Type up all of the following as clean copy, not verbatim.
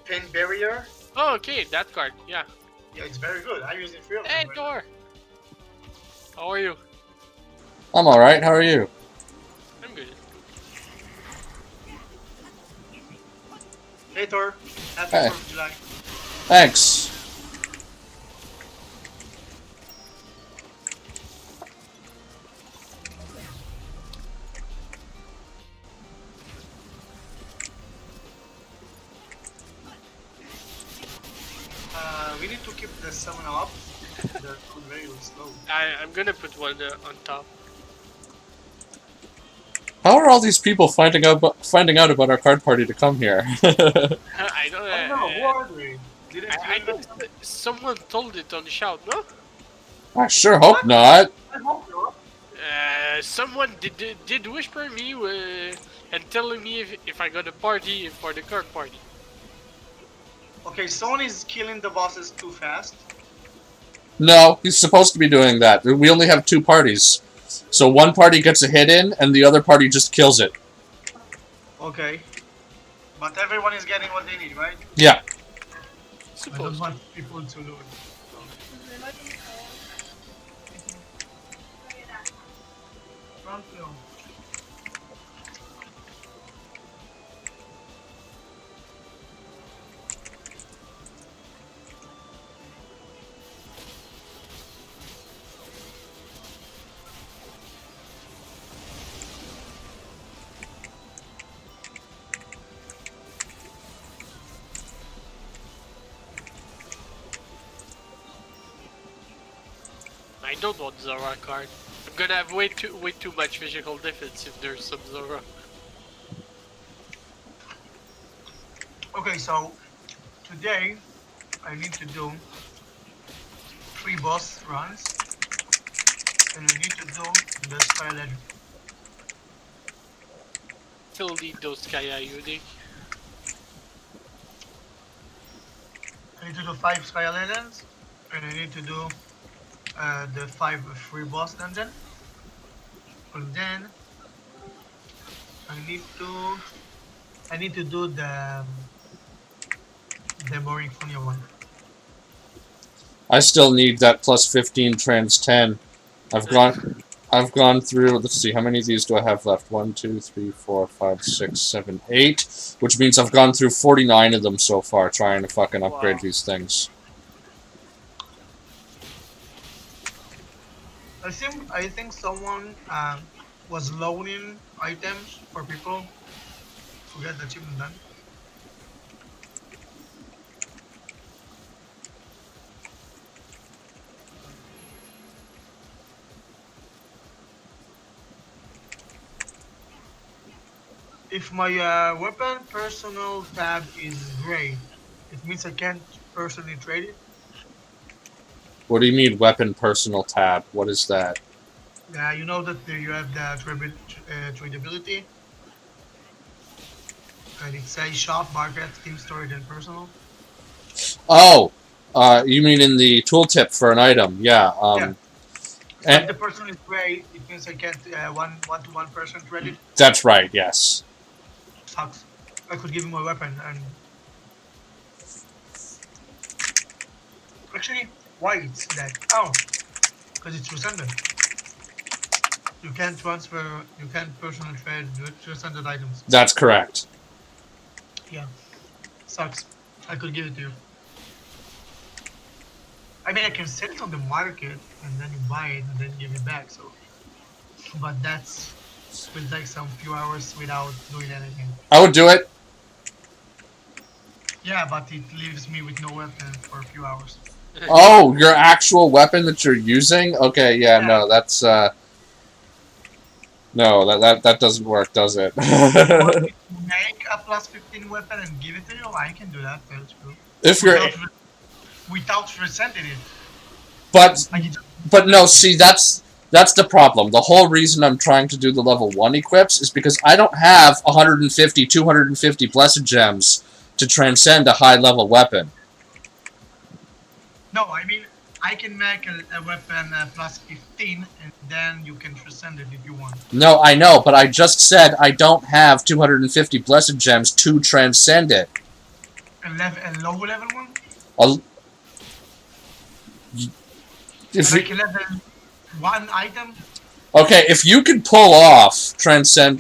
Pain Barrier. Oh, okay, that card. Yeah. Yeah, it's very good. I use it for Hey, Thor. How are you? I'm alright, how are you? I'm good. Hey Thor, happy Hey. 4th of July. Thanks. We need to keep the stamina up. They're very slow. I'm gonna put one on top. How are all these people finding out about our card party to come here? I don't I don't know, who are they? Didn't I you think invite them? someone told it on the shout, no? I sure hope not. I hope not. Someone did whisper me and telling me if I got a party for the card party. Okay, someone is killing the bosses too fast. No, he's supposed to be doing that. We only have 2 parties. So one party gets a hit in, and the other party just kills it. Okay. But everyone is getting what they need, right? Yeah. I don't want people to lose. Front field. I don't want Zora card. I'm gonna have way too much physical defense if there's some Zora. Okay, so today I need to do 3 boss runs, and I need to do the Sky Legend. Still need those Kaya Unique. I need to do 5 Sky Legends, and I need to do the 5 free boss dungeon. And then I need to do the boring funny one. I still need that plus 15 trans 10. I've gone through, let's see, how many of these do I have left? 1, 2, 3, 4, 5, 6, 7, 8. Which means I've gone through 49 of them so far, trying to fucking upgrade these things. I think someone was loaning items for people to get the achievement done. If my weapon personal tab is gray, it means I can't personally trade it. What do you mean, weapon personal tab? What is that? Yeah, you know that you have the tradability, and it says shop, market, team storage, and personal. Oh! You mean in the tooltip for an item, yeah. Yeah. So if the person is gray, it means I can't one-to-one person trade it. That's right, yes. Sucks. I could give him my weapon and... Actually, why it's that? Oh! Because it's rescinded. You can't personally trade with rescinded items. That's correct. Yeah. Sucks. I could give it to you. I mean, I can sell it on the market and then you buy it and then give it back, so... But that's... will take some few hours without doing anything. I would do it. Yeah, but it leaves me with no weapon for a few hours. Oh, your actual weapon that you're using? Okay, yeah. No, that's, no, that doesn't work, does it? Make a plus 15 weapon and give it to you? I can do that, that's true. If you're... Without resenting it. But no, see, that's the problem. The whole reason I'm trying to do the level 1 equips is because I don't have 150, 250 blessed gems to transcend a high-level weapon. No, I mean, I can make a weapon plus 15, and then you can transcend it if you want. No, I know, but I just said I don't have 250 blessed gems to transcend it. A low level one? A, if Like you, a level 1 item? okay, if you could pull off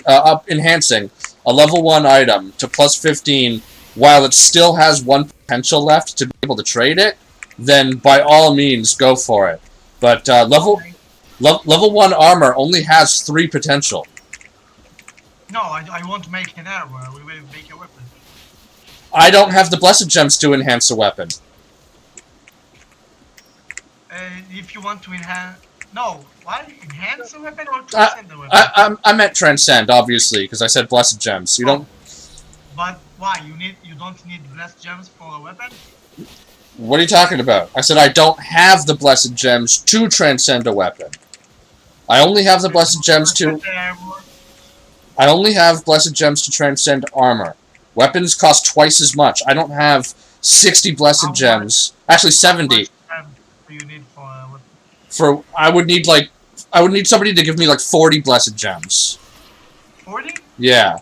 up enhancing a level 1 item to plus 15 while it still has 1 potential left to be able to trade it, then by all means go for it. But level 1 armor only has 3 potential. No, I won't make an armor. We will make a weapon. I don't have the blessed gems to enhance a weapon. If you want to enhance... No, why? Enhance a weapon or transcend a weapon? I meant transcend, obviously, because I said blessed gems. You don't... But why? You don't need blessed gems for a weapon? What are you talking about? I said I don't have the blessed gems to transcend a weapon. I only have the blessed gems to... I only have blessed gems to transcend armor. Weapons cost twice as much. I don't have 60 blessed gems. Actually, 70. How much do you need for a weapon? I would need somebody to give me like 40 blessed gems. 40? Yeah.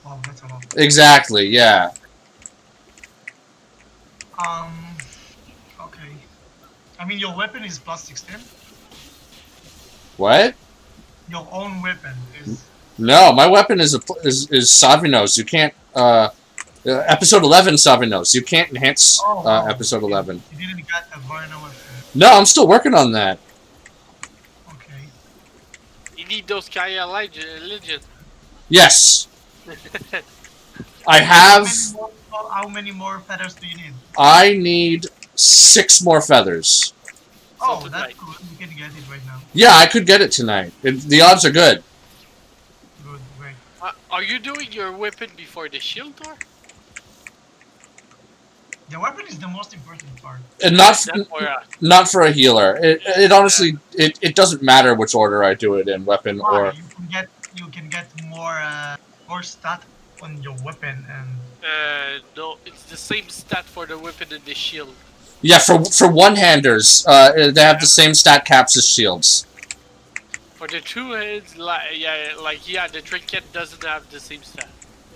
Oh, that's a lot. Exactly, yeah. Okay. I mean, your weapon is plus 16. What? Your own weapon is... No, my weapon is Savinos. You can't, episode 11 Savinos. You can't enhance, episode 11. You didn't get a Varna weapon. No, I'm still working on that. Okay. You need those Kaya Legend. Yes. I have... How many more feathers do you need? I need 6 more feathers. Oh, that's good. You can get it right now. Yeah, I could get it tonight. The odds are good. Good, great. Are you doing your weapon before the shield door? The weapon is the most important part. And not for a healer. It honestly it doesn't matter which order I do it in, weapon or... You can get more stat on your weapon and... No, it's the same stat for the weapon and the shield. Yeah, for one-handers, they have the same stat caps as shields. For the two-hands, the trinket doesn't have the same stat.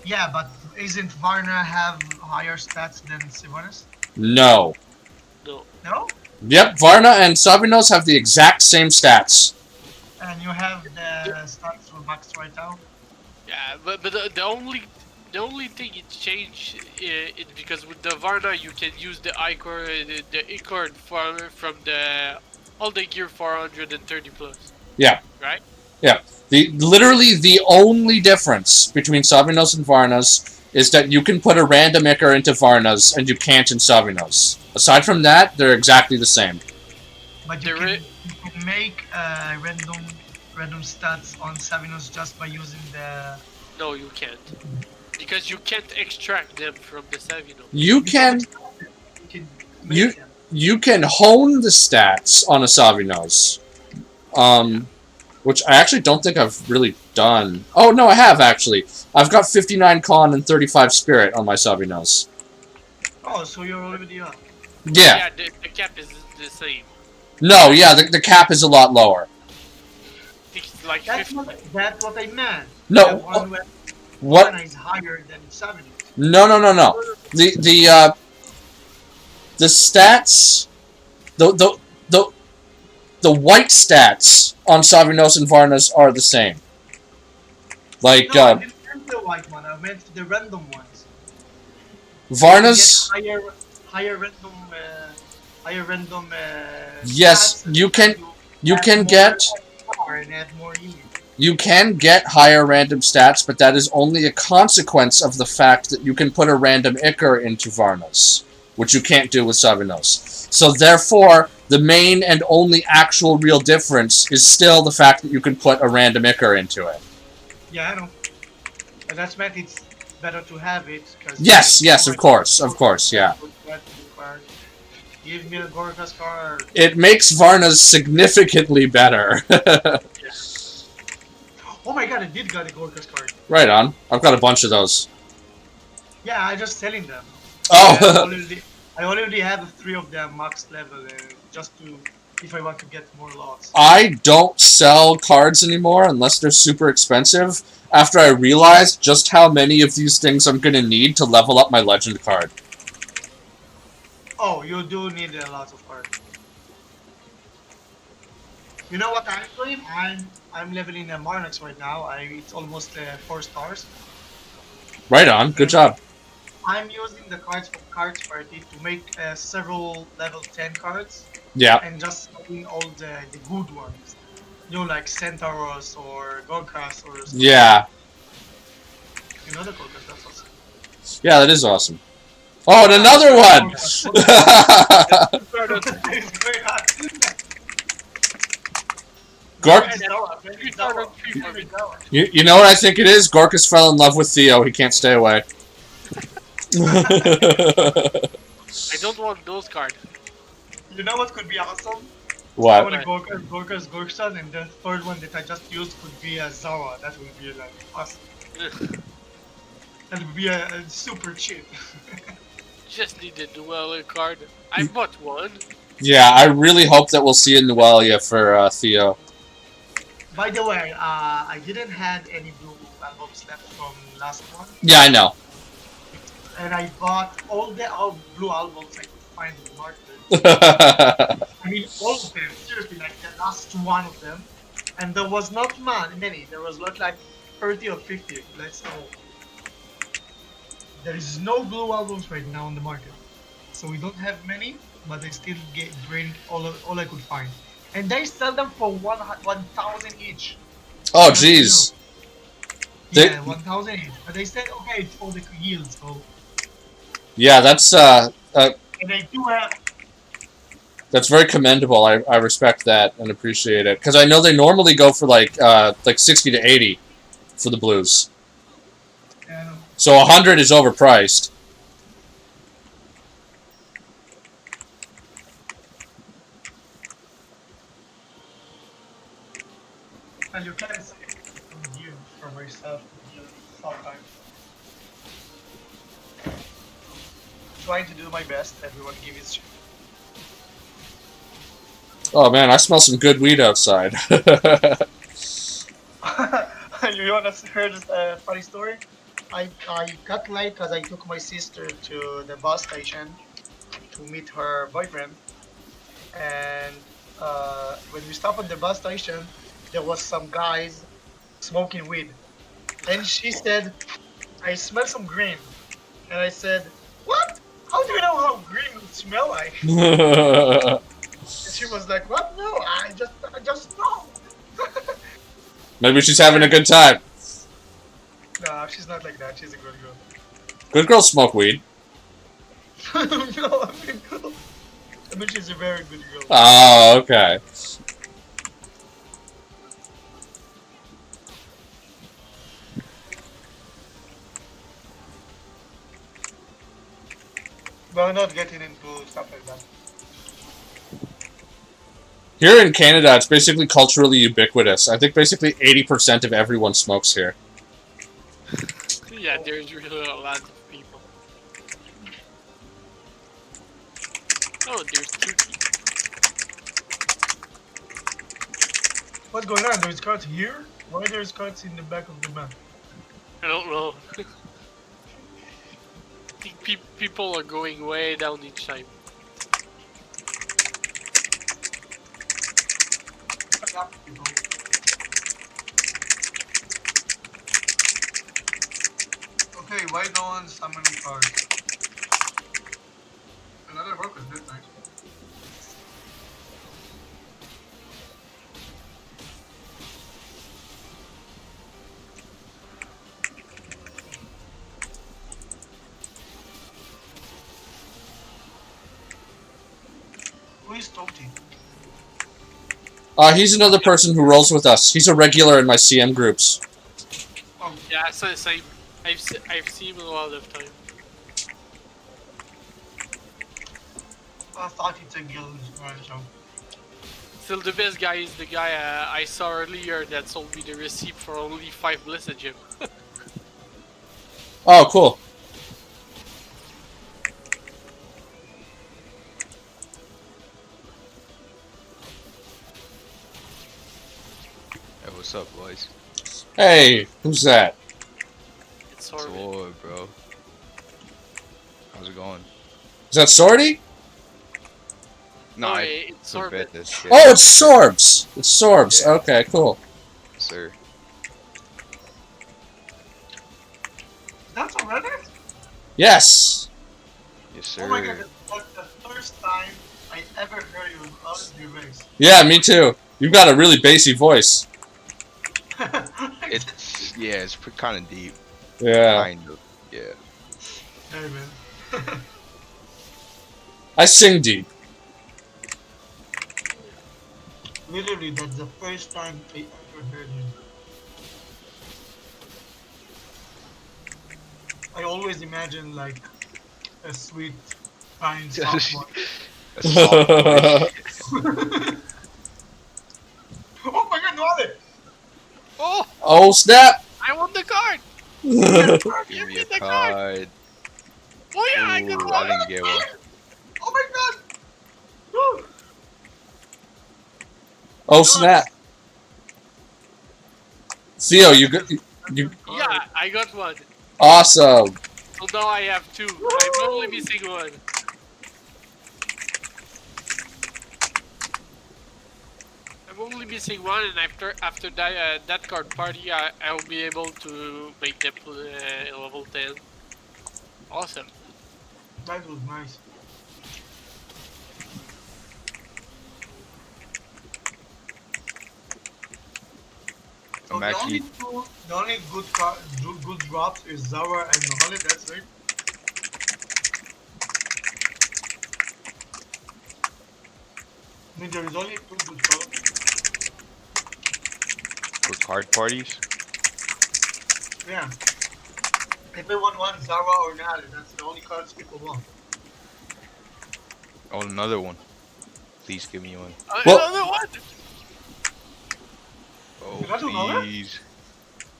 Yeah, but isn't Varna have higher stats than Sylvanas? No. No. No? Yep, Varna and Savinos have the exact same stats. And you have the stats for max right now? Yeah, but the only thing it changed is because with the Varna you can use the Ichor from the all the gear 430 plus. Yeah. Right? Yeah. Literally the only difference between Savinos and Varnas is that you can put a random Ichor into Varnas and you can't in Savinos. Aside from that, they're exactly the same. But you can make random stats on Savinos just by using the... No, you can't. Because you can't extract them from the Savinos. You can hone the stats on a Savinos. Which I actually don't think I've really done. Oh, no, I have, actually. I've got 59 con and 35 spirit on my Savinos. Oh, so you're already up. Yeah. Yeah, the cap is the same. No, yeah, the cap is a lot lower. I think it's like That's 50. what I meant. No, what? Is higher than Savinos. No. The stats... The white stats on Savinos and Varnas are the same. Like, no, I didn't meant the white one, I meant the random ones. Varnas... Higher random yes, you can get... And add more units. You can get higher random stats, but that is only a consequence of the fact that you can put a random Ichor into Varnas, which you can't do with Savinos. So therefore, the main and only actual real difference is still the fact that you can put a random Ichor into it. Yeah, I know. But that's meant it's better to have it. Cause Yes, of course, yeah. Give me a Gorka's card. It makes Varnas significantly better. Oh my god, I did got a Gorka's card. Right on. I've got a bunch of those. Yeah, I'm just selling them. Oh! I already have 3 of them max level just to if I want to get more lots. I don't sell cards anymore unless they're super expensive. After I realized just how many of these things I'm gonna need to level up my legend card. Oh, you do need a lot of cards. You know what I'm doing? I'm leveling a Marnox right now. It's almost 4 stars. Right on. Good And job. I'm using the cards from Cards Party to make several level 10 cards Yeah. and just selling all the good ones. You know, like Centauros or Gorkas or something. Yeah. You know the Gorkas, that's awesome. Yeah, that is awesome. Oh, and another one! It's very hard. Gork, you know what I think it is? Gorkas fell in love with Theo. He can't stay away. I don't want those cards. You know what could be awesome? What? I want a Gorkas, Gorksan, and the third one that I just used could be a Zara. That would be like awesome. That would be a super cheap. Just need a dueler card. I bought one. Yeah, I really hope that we'll see a Nuaeles for Theo. By the way, I didn't have any blue albums left from last one. Yeah, I know. And I bought all the blue albums I could find in the market. I mean, all of them, seriously, like the last one of them. And there was not many. There was not like 30 or 50. Let's go. There is no blue albums right now on the market. So we don't have many, but I still bring all I could find. And they sell them for 1,000 each. Oh, jeez. Yeah, 1,000 each. But they said, okay, it's for the yield, so... Yeah, that's And they do have... That's very commendable. I respect that and appreciate it. Because I know they normally go for like 60 to 80 for the blues. Yeah. So 100 is overpriced. And you can say you for myself sometimes. Trying to do my best, everyone give it. Oh man, I smell some good weed outside. You wanna hear this funny story? I got late because I took my sister to the bus station to meet her boyfriend, and when we stopped at the bus station, there was some guys smoking weed, and she said, "I smell some green," and I said, "What? How do you know how green would smell like?" And she was like, "What? No, I just know." Maybe she's having a good time. No, she's not like that. She's a good girl. Good girls smoke weed. No, I mean she's a very good girl. Oh, okay. But I'm not getting into stuff like that. Here in Canada, it's basically culturally ubiquitous. I think basically 80% of everyone smokes here. Yeah, there's really a lot of people. Oh, there's 2 people. What's going on? There's cards here? Why are there cards in the back of the map? I don't know. I think people are going way down each time. Okay, why no one summoning cards? Another work is good, nice. Who is Toti? He's another person who rolls with us. He's a regular in my CM groups. Oh, Yeah, so same. I've seen him a lot of time. I thought it's a guild, right? So. Still, the best guy is the guy I saw earlier that sold me the receipt for only 5 Blessed Gem. Oh, cool. What's up, boys? Hey, who's that? It's It's Sorbet. war, bro. How's it going? Is that Sorty? No, No, I it's Sorbet. this. Oh, it's Sorbs. It's Sorbs. Yeah. Okay, cool. Sir. That's already? Yes. Yes, sir. Oh my god, that's the first time I ever heard you out of your race. Yeah, me too. You've got a really bassy voice. It's kind of deep. Yeah. Kind of. Yeah. Hey man. I sing deep. Literally, that's the first time I ever heard you. I always imagine like a sweet, kind, soft one. A soft voice. Oh my god, Nuaeles! Oh, Oh, snap. I won the card. Give me me a the card. card. Oh yeah, I got Ooh, one. I didn't get one. Oh my god! Woo! Oh, snap. Theo, you Yeah, I got one. awesome. So now I have two. I'm only missing one. I'm only missing one, and after that card party, I'll be able to make them level 10. Awesome. That was nice. So I'm the actually only good drops is Zauruas and Nuaeles, that's right. I mean, there is only two good drops. for card parties. Yeah. Everyone wants Zauruas or Nuaeles, that's the only cards people want. Oh, another one. Please give me one. Well- Another one. Oh, You got another? please.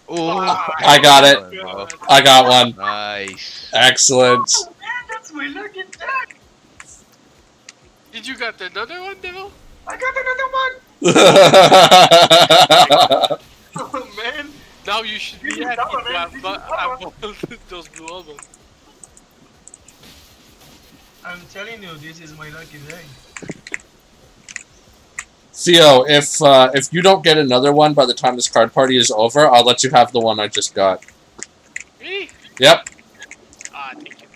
Oh, I got it. bro. I got one. Nice. Excellent. Oh man, that's my lucky deck! Did you got another one, Devil? I got another one! Oh man! Now you should This be is happy that one, to man. have This is have that both those blue albums. I'm telling you, this is my lucky day. Theo, if you don't get another one by the time this card party is over, I'll let you have the one I just got. Really? Yep, Ah, thank you.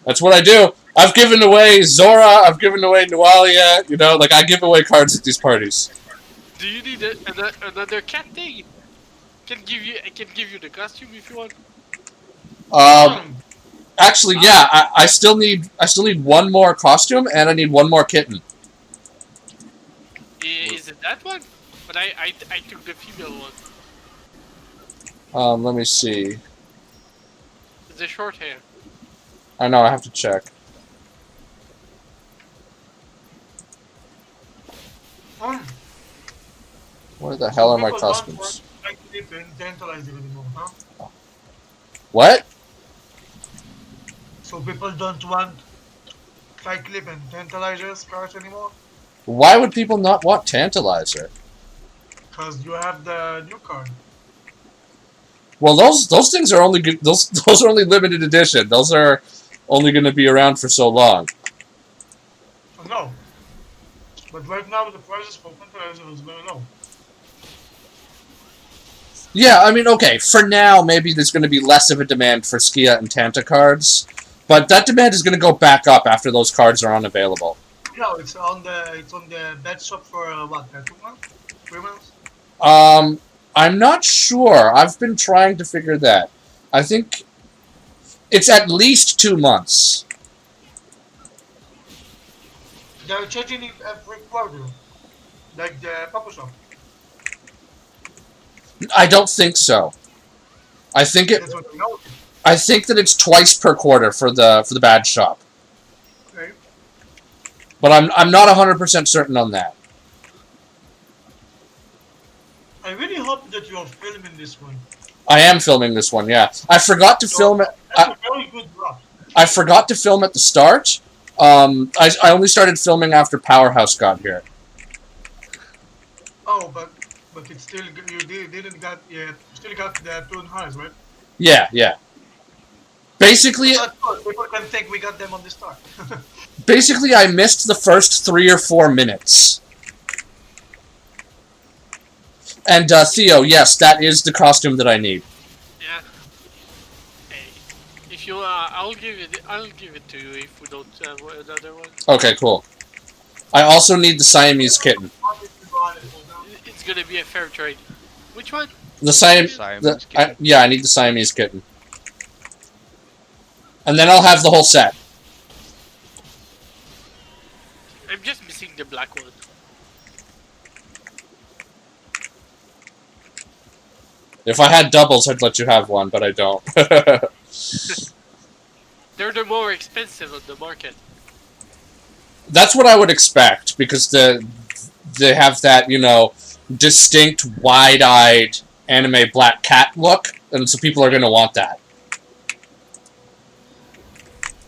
that's what I do. I've given away Zora, I've given away Nualia, you know, like I give away cards at these parties. Do you need another cat thing? I can give you the costume if you want. Actually, yeah, I still need one more costume and I need one more kitten. Is it that one? But I took the female one. Let me see. The short hair. I know, I have to check. Where the hell are my People don't costumes? want Cyclip and Tantalizer anymore, huh? What? So people don't want Cyclip and Tantalizer cards anymore? Why would people not want Tantalizer? Because you have the new card. Well, those things are only good. Those are only limited edition. Those are only going to be around for so long. Oh, no. But right now the prices for Tantalizer is very low. Yeah, I mean, okay. For now, maybe there's going to be less of a demand for Skia and Tanta cards, but that demand is going to go back up after those cards are unavailable. No, it's on the bet shop for what? 2 months? 3 months? I'm not sure. I've been trying to figure that. I think it's at least 2 months. They're changing it every quarter, like the Papa Shop. I don't think so. I think That's what I know. I think that it's twice per quarter for the bad shop. Okay. But I'm not 100% certain on that. I really hope that you're filming this one. I am filming this one, yeah. I forgot to film it. That's a very good drop. I forgot to film at the start. I only started filming after Powerhouse got here. Oh, but but it's still didn't got yet. Still got the 2 highs, right? Yeah, yeah. Basically, That's good. People can think we got them on the start. basically, I missed the first 3 or 4 minutes. And Theo, yes, that is the costume that I need. Yeah. Hey, if you I'll give it to you if we don't have another one. Okay, cool. I also need the Siamese kitten. It's gonna be a fair trade. Which one? The Siamese kitten. yeah, I need the Siamese kitten. And then I'll have the whole set. I'm just missing the black one. If I had doubles, I'd let you have one, but I don't. They're the more expensive on the market. That's what I would expect, because they have that, you know, distinct, wide-eyed anime black cat look, and so people are going to want that.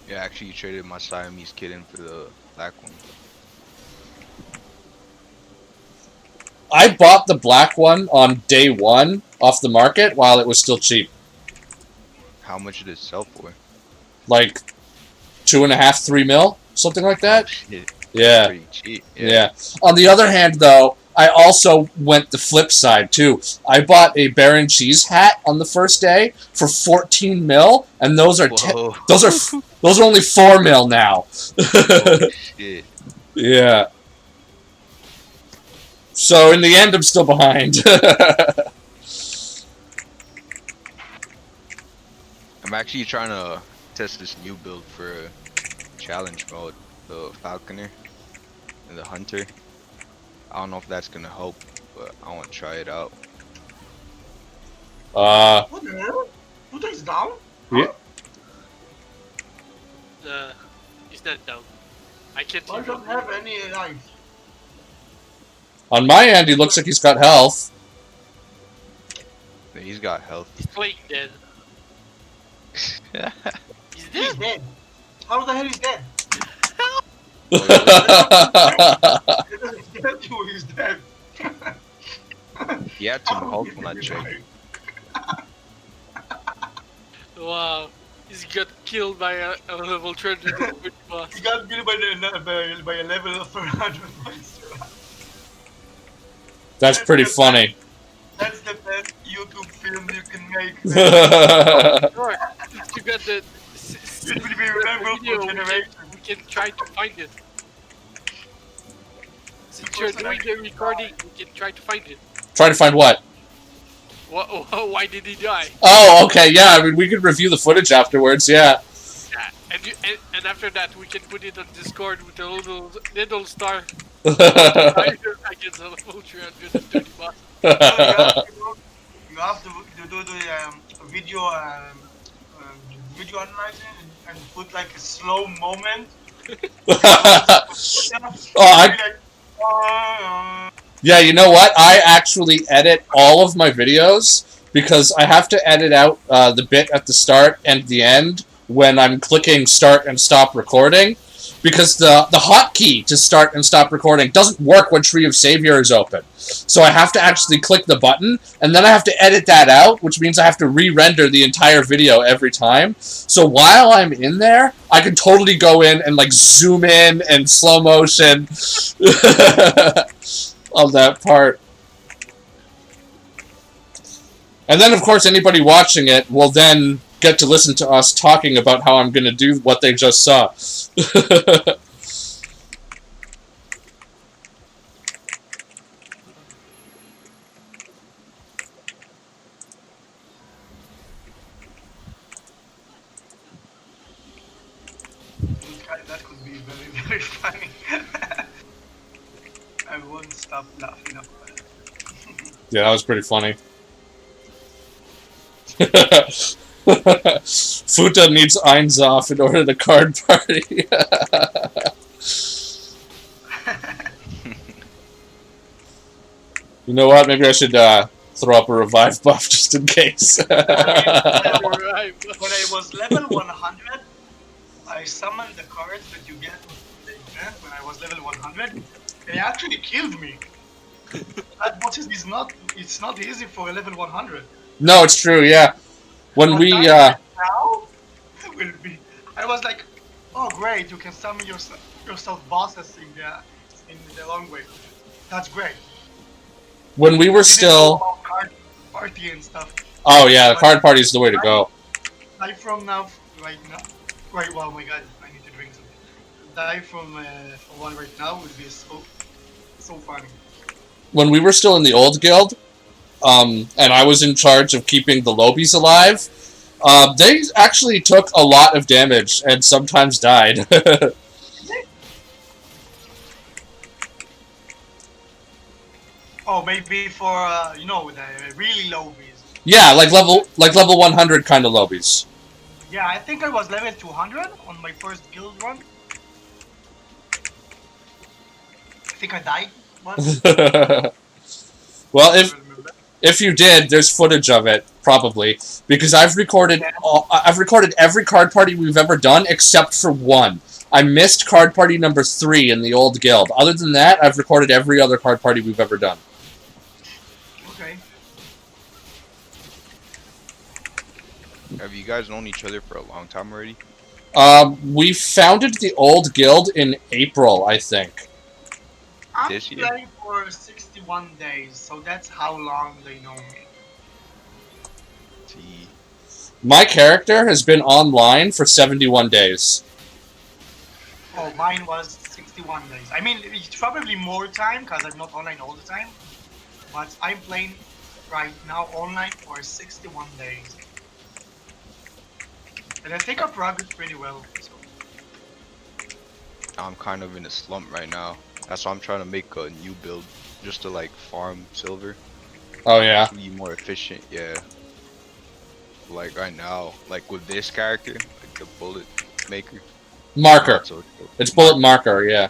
Yeah, actually, you traded my Siamese kitten for the black one. I bought the black one on day 1 off the market while it was still cheap. How much did it sell for? Like 2.5, 3 mil? Something like that? Shit. Yeah. Pretty cheap. Yeah. On the other hand, though, I also went the flip side, too. I bought a Baron Cheese hat on the first day for 14 mil, and those are Whoa. those are only 4 mil now. Holy shit. Yeah. So in the end, I'm still behind. I'm actually trying to test this new build for challenge mode, the Falconer and the Hunter. I don't know if that's gonna help, but I want to try it out. What the hell? Pluto is down? Yeah. He's not down. I can't I even. don't have any life. On my end, he looks like he's got health. Yeah, he's got health. He's playing dead. He's He's dead. dead. How the hell is dead? He's dead. He had some health when I checked. Wow. He's got killed by a level 300 boss. He got killed by a level of 400 monster. That's pretty funny. That's the best YouTube film you can make. Sure. You got the It will be remembered for generations. we can try to find it. Since you're doing the recording, we can try to find it. Try to find what? Why did he die? Oh, okay, yeah, I mean, we could review the footage afterwards, yeah. Yeah, and after that we can put it on Discord with a little star. Yeah, Against a level 330 boss. You have to do the video video analyzing and put like a slow moment. Yeah, you know what? I actually edit all of my videos because I have to edit out the bit at the start and the end when I'm clicking start and stop recording, because the hotkey to start and stop recording doesn't work when Tree of Savior is open. So I have to actually click the button, and then I have to edit that out, which means I have to re-render the entire video every time. So while I'm in there, I can totally go in and like zoom in and slow motion on that part. And then, of course, anybody watching it will then get to listen to us talking about how I'm going to do what they just saw. That could be very, very funny. I won't stop laughing about it. Yeah, that was pretty funny. Futa needs Einzoff in order to card party. You know what? Maybe I should throw up a revive buff just in case. When I was level 100, I summoned the cards that you get with the event when I was level 100. They actually killed me. That boss is not it's not easy for a level 100. No, it's true. Yeah, when But we now will be. I was like, oh great, you can summon yourself bosses in the long way. That's great. when we were Didn't know still. about card party and stuff. Oh yeah, the But card party is the way to go. die from now, right now. Right, oh my god, I need to drink something. Die from one right now would be so funny. When we were still in the old guild, and I was in charge of keeping the lobies alive, they actually took a lot of damage and sometimes died. Oh, maybe for you know, the really low bees. Yeah, like level 100 kind of lobies. Yeah, I think I was level 200 on my first guild run. I think I died once. Well, I don't remember. if you did, there's footage of it probably because I've recorded every card party we've ever done except for one. I missed card party number 3 in the old guild. Other than that, I've recorded every other card party we've ever done. Okay. Have you guys known each other for a long time already? We founded the old guild in April, I think. I'm This year? playing for 61 days, so that's how long they know me. See, My character has been online for 71 days. Oh, mine was 61 days. I mean, it's probably more time because I'm not online all the time. But I'm playing right now online for 61 days. And I think I progressed pretty well. So. I'm kind of in a slump right now. That's why I'm trying to make a new build just to like farm silver. Oh yeah. Be more efficient, yeah. Like right now, like with this character, like the bullet maker. Marker. So, It's bullet marker, yeah.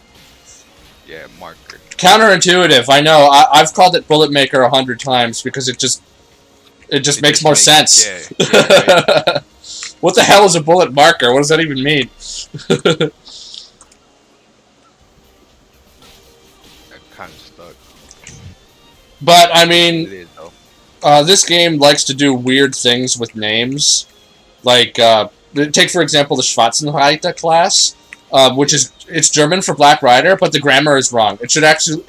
yeah, marker. Counterintuitive, I know. I've called it bullet maker 100 times because it just makes more sense. Yeah, right. What the hell is a bullet marker? What does that even mean? That kind of stuck. But I It mean, is though. this game likes to do weird things with names. Like, take for example the Schwarzenreiter class, which is it's German for Black Rider, but the grammar is wrong. It should actually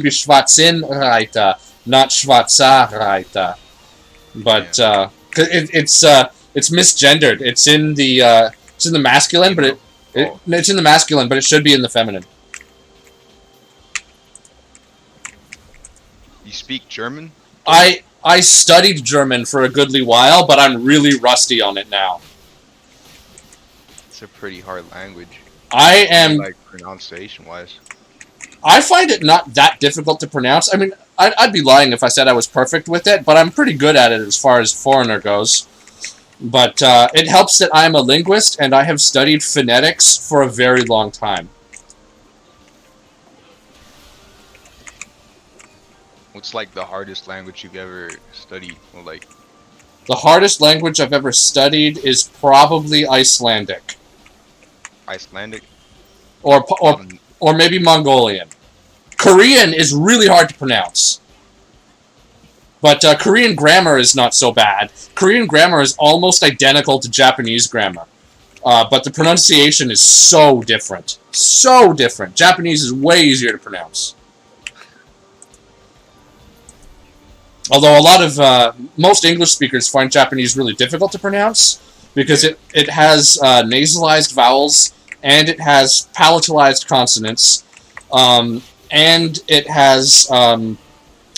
be Schwarzenreiter, not Schwarzenreiter. But it's misgendered. It's in the masculine, but it's in the masculine, but it should be in the feminine. You speak German? I studied German for a goodly while, but I'm really rusty on it now. It's a pretty hard language. I am like pronunciation wise. I find it not that difficult to pronounce. I mean, I'd be lying if I said I was perfect with it, but I'm pretty good at it as far as foreigner goes. But it helps that I'm a linguist, and I have studied phonetics for a very long time. What's like the hardest language you've ever studied? Or like The hardest language I've ever studied is probably Icelandic. Icelandic? Or maybe Mongolian. Korean is really hard to pronounce. But Korean grammar is not so bad. Korean grammar is almost identical to Japanese grammar. But the pronunciation is so different. So different. Japanese is way easier to pronounce. Although a lot of most English speakers find Japanese really difficult to pronounce because it has nasalized vowels and it has palatalized consonants and it has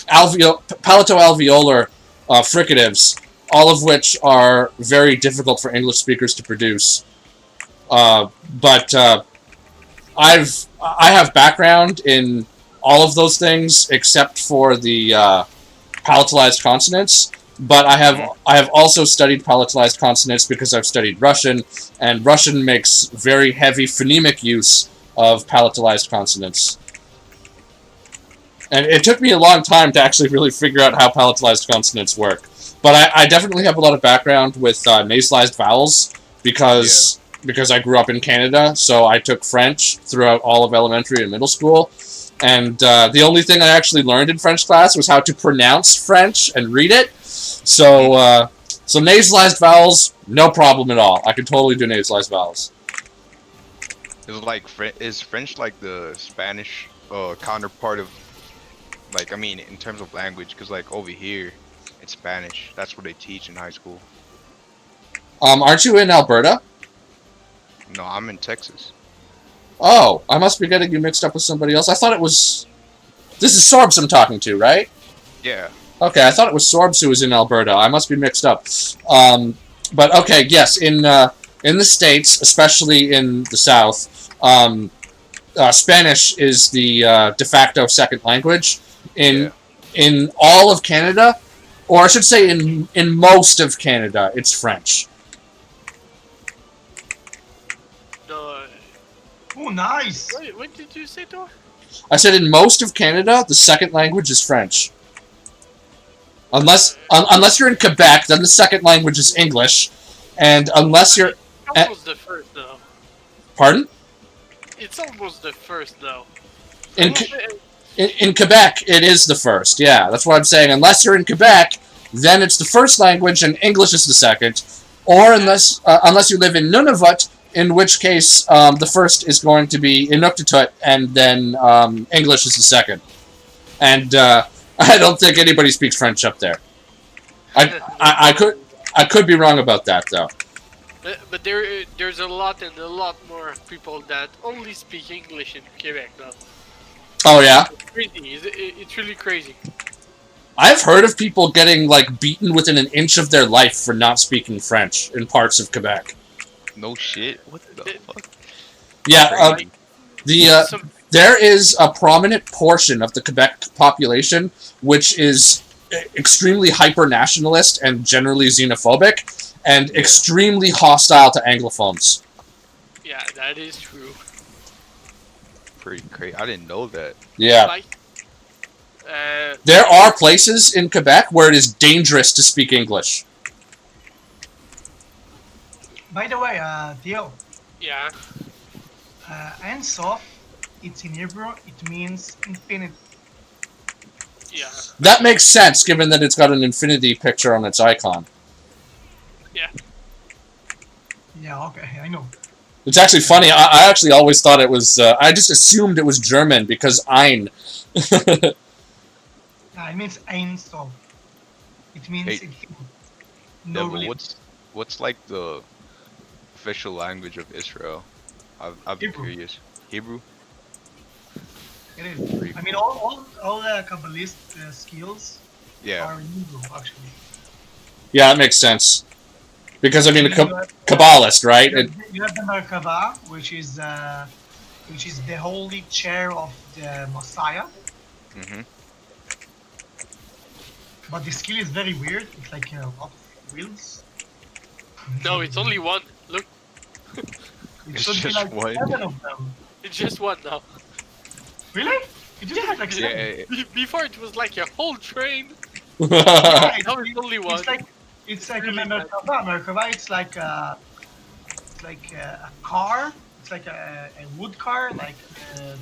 palatoalveolar fricatives, all of which are very difficult for English speakers to produce. But I have background in all of those things except for the palatalized consonants, but I have also studied palatalized consonants because I've studied Russian, and Russian makes very heavy phonemic use of palatalized consonants. And it took me a long time to actually really figure out how palatalized consonants work. But I definitely have a lot of background with nasalized vowels because because I grew up in Canada, so I took French throughout all of elementary and middle school. And the only thing I actually learned in French class was how to pronounce French and read it. So, so nasalized vowels, no problem at all. I could totally do nasalized vowels. Is French like the Spanish counterpart of, like, I mean, in terms of language? Because like over here, it's Spanish. That's what they teach in high school. Aren't you in Alberta? No, I'm in Texas. Oh, I must be getting you mixed up with somebody else. I thought it was... This is Sorbs I'm talking to, right? Yeah. Okay, I thought it was Sorbs who was in Alberta. I must be mixed up. But okay, yes, in the States, especially in the South, Spanish is the de facto second language. In all of Canada, or I should say in most of Canada, it's French. Oh, nice! Wait, what did you say, Thor? I said in most of Canada, the second language is French. Unless you're in Quebec, then the second language is English. And unless you're... It's almost the first, though. Pardon? It's almost the first, though. In Quebec, it is the first, yeah. That's what I'm saying. Unless you're in Quebec, then it's the first language and English is the second. Or unless you live in Nunavut, in which case the first is going to be Inuktitut, and then English is the second. And I don't think anybody speaks French up there. I could be wrong about that, though. But there's a lot more people that only speak English in Quebec now. Oh, yeah? It's crazy. It's really crazy. I've heard of people getting, like, beaten within an inch of their life for not speaking French in parts of Quebec. No shit. What the fuck? Yeah, there is a prominent portion of the Quebec population which is extremely hyper-nationalist and generally xenophobic and extremely hostile to Anglophones. Yeah, that is true. Pretty crazy. I didn't know that. Yeah. Like, there are places in Quebec where it is dangerous to speak English. By the way, Theo, yeah. Ein Sof, it's in Hebrew, it means infinite. Yeah. That makes sense, given that it's got an infinity picture on its icon. Yeah. Yeah, okay, I know. It's actually funny. I actually always thought it was... I just assumed it was German, because Ein. It means Ein Sof. It means Hey, infinite. No but limit. what's like the official language of Israel? I've been Hebrew. curious. Hebrew? It is. I mean, all the Kabbalist skills Yeah. are in Hebrew, actually. Yeah, that makes sense. Because, I mean, a You have- Kabbalist, right? You have the Merkava, which is the holy chair of the Messiah. Mm-hmm. But the skill is very weird. It's like a lot of wheels. No, it's only one. Look, It It's should be just like one. 7 of them. it's just one now. Really? It just looks like 7. Before it was like a whole train. Yeah, Now it's only one. It's like Really a Merkava. Merkava, it's like a car. It's like a wood car, like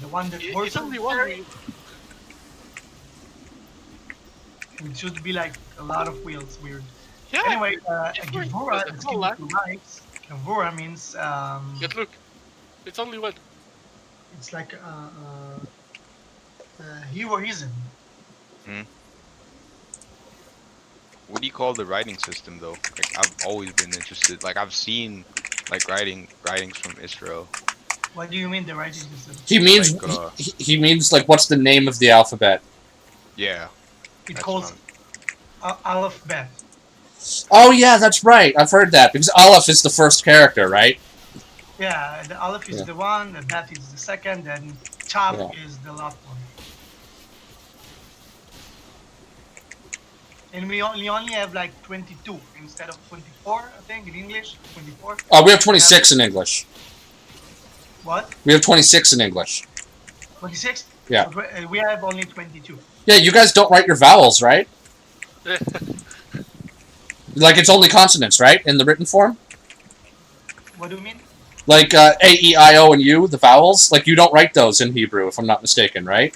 the one that It's horses only one. carry. It should be like a lot of wheels. Weird. Yeah. Anyway, it's weird, Gevura, because the it's all skill to rights. Gevura means But look, it's only one. it's like heroism. What do you call the writing system though? Like I've always been interested. Like I've seen like writings from Israel. What do you mean the writing system? He means Like, he means like what's the name of the alphabet? Yeah. It That's calls alphabet. Oh yeah, that's right. I've heard that because Aleph is the first character, right? Yeah, the aleph is Yeah. the one, the bet is the second, and chab Yeah. is the last one. And we only have like 22 instead of 24, I think, in English. 24. We have 26 in English. What? We have 26 in English. 26? Yeah. But we have only 22. Yeah, you guys don't write your vowels, right? Like it's only consonants, right? In the written form? What do you mean? Like A, E, I, O, and U, the vowels. Like you don't write those in Hebrew, if I'm not mistaken, right?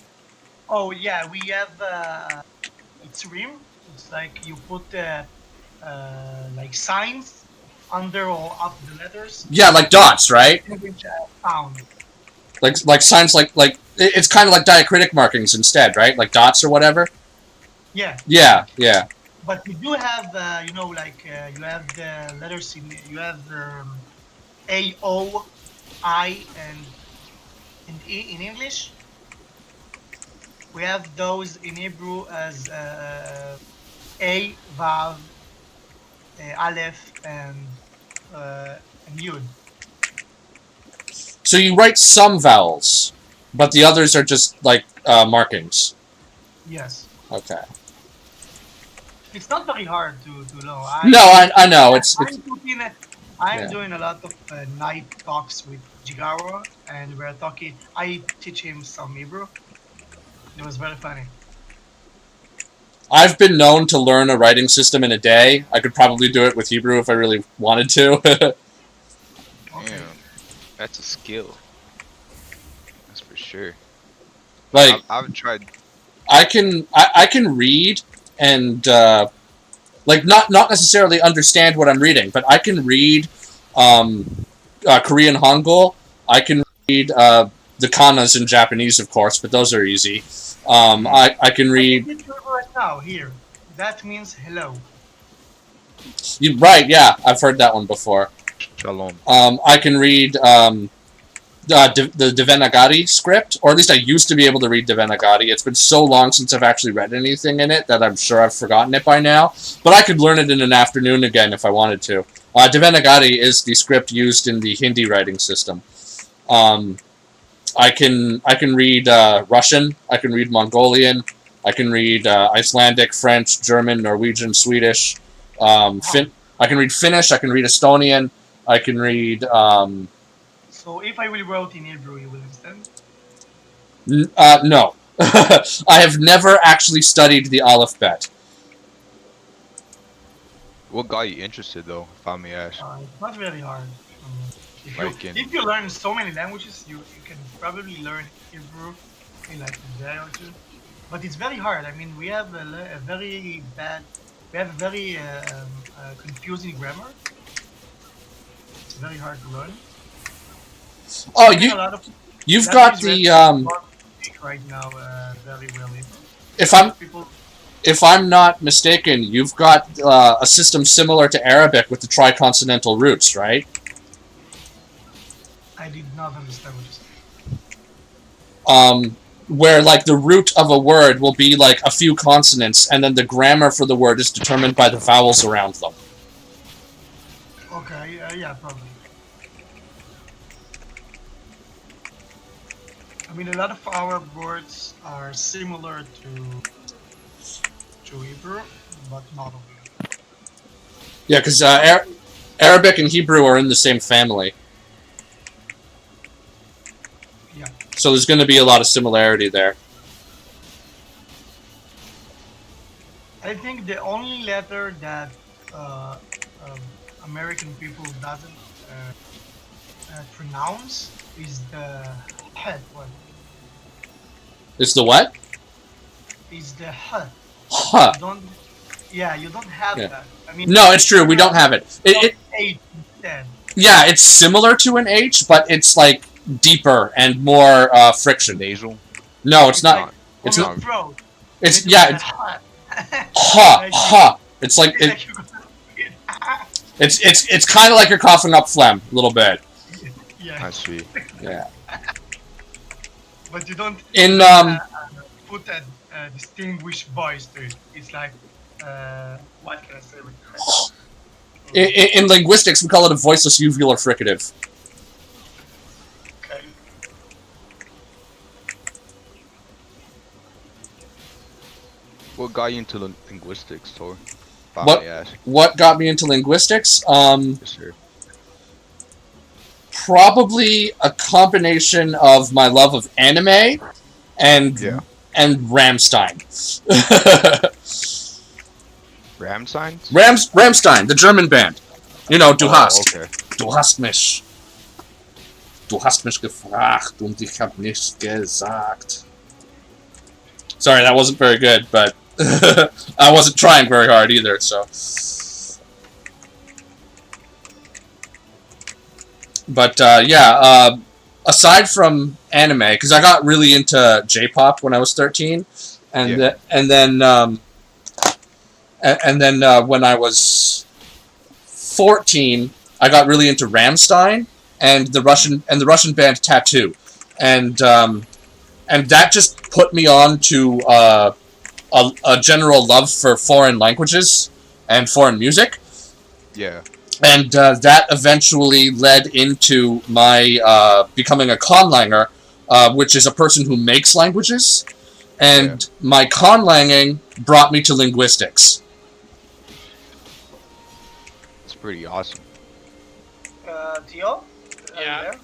Oh yeah, we have it's rim. It's like you put like signs under or up the letters. Yeah, like dots, right? Which sound. Like signs it's kind of like diacritic markings instead, right? Like dots or whatever. Yeah. Yeah, yeah. But we do have, you know, like you have the letters you have A, O, I, and E in English. We have those in Hebrew as A, Vav, Aleph, and Yud. So you write some vowels, but the others are just like markings. Yes. Okay. It's not very hard to know. I know it's I'm doing a lot of night talks with Jigaro, and we're talking. I teach him some Hebrew. It was very funny. I've been known to learn a writing system in a day. I could probably do it with Hebrew if I really wanted to. Okay. Damn, that's a skill. That's for sure. Like I've tried. I can read and like not necessarily understand what I'm reading, but I can read Korean Hangul. I can read the kanas in Japanese, of course, but those are easy. I can read. Right now here, that means hello. Right, yeah, I've heard that one before. Shalom. I can read the Devanagari script, or at least I used to be able to read Devanagari. It's been so long since I've actually read anything in it that I'm sure I've forgotten it by now. But I could learn it in an afternoon again if I wanted to. Devanagari is the script used in the Hindi writing system. I can read Russian. I can read Mongolian. I can read Icelandic, French, German, Norwegian, Swedish. I can read Finnish. I can read Estonian. I can read. So if I will write in Hebrew, you will understand? No. I have never actually studied the alphabet. What got you interested, though, if I may ask? It's not very hard. If Like you learn so many languages, you can probably learn Hebrew in like a day or two. But it's very hard. I mean, we have a very confusing grammar. It's very hard to learn. Oh, There's a lot of you've got the right now very well. if I'm not mistaken, you've got a system similar to Arabic with the triconsonantal roots, right? I did not understand what you said. Where like the root of a word will be like a few consonants, and then the grammar for the word is determined by the vowels around them. Okay, yeah, probably. I mean, a lot of our words are similar to Hebrew, but not all. Yeah, because Arabic and Hebrew are in the same family. Yeah. So there's going to be a lot of similarity there. I think the only letter that American people doesn't pronounce is the head one. Is the what? Is the h. Huh. You don't have that. I mean, No, it's true. We don't have it. H instead. Yeah, it's similar to an H, but it's like deeper and more friction. Nasal? No, it's not. Like It's on not. your throat. It's It yeah. is It's ha. ha. It's like It's it. like you're gonna It's kind of like you're coughing up phlegm a little bit. yeah, I see. Yeah. but you don't In put a distinguished voice to it. It's like what can I say? in linguistics, we call it a voiceless uvular fricative. Okay. What got you into linguistics, Tor? If I What? may ask. What got me into linguistics? Yes, sir. Probably a combination of my love of anime and Yeah. and Rammstein. Ramstein? Rammstein, the German band. You know, Du hast. Oh, okay. Du hast mich. Du hast mich gefragt und ich habe nichts gesagt. Sorry, that wasn't very good, but I wasn't trying very hard either, so. But yeah, aside from anime, because I got really into J-pop when I was 13, and Yeah. and then when I was 14, I got really into Rammstein and the Russian band Tattoo, and that just put me on to a general love for foreign languages and foreign music. Yeah. And that eventually led into my becoming a conlanger, which is a person who makes languages. And my conlanging brought me to linguistics. It's pretty awesome. Theo? Are you Yeah. there?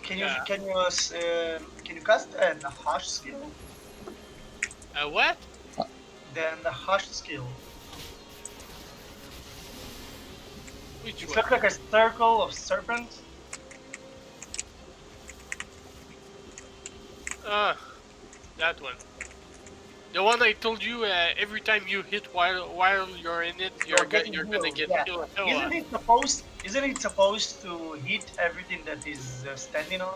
Can you Yeah. can you cast the hush skill? What? Then the hush skill. Which It one? looks like a circle of serpents. That one. The one I told you. Every time you hit while you're in it, you're gonna healed, get yeah. healed. Isn't it supposed to hit everything that is standing on?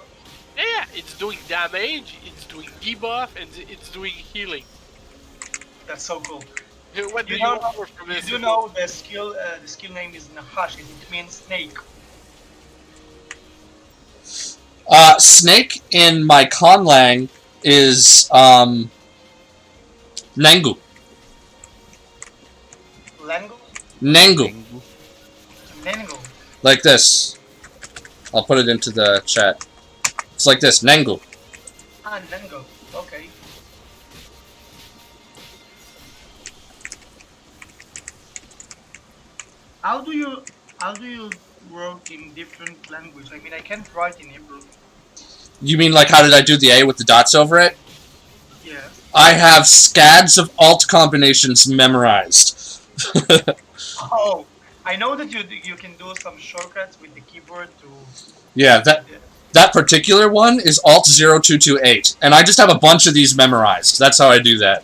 Yeah, it's doing damage, it's doing debuff, and it's doing healing. That's so cool. What do You you know, want from You this? do know the skill name is Nahash, and it means snake. Snake in my conlang is Nengu. Lango? Nengu. Nengo. Like this. I'll put it into the chat. It's like this, Nengu. Ah, Nengo. Okay. How do you write in different language? I mean, I can't write in Hebrew. You mean like how did I do the A with the dots over it? Yeah. I have scads of alt combinations memorized. Oh, I know that you can do some shortcuts with the keyboard to. Yeah, that particular one is Alt 0228, and I just have a bunch of these memorized. That's how I do that.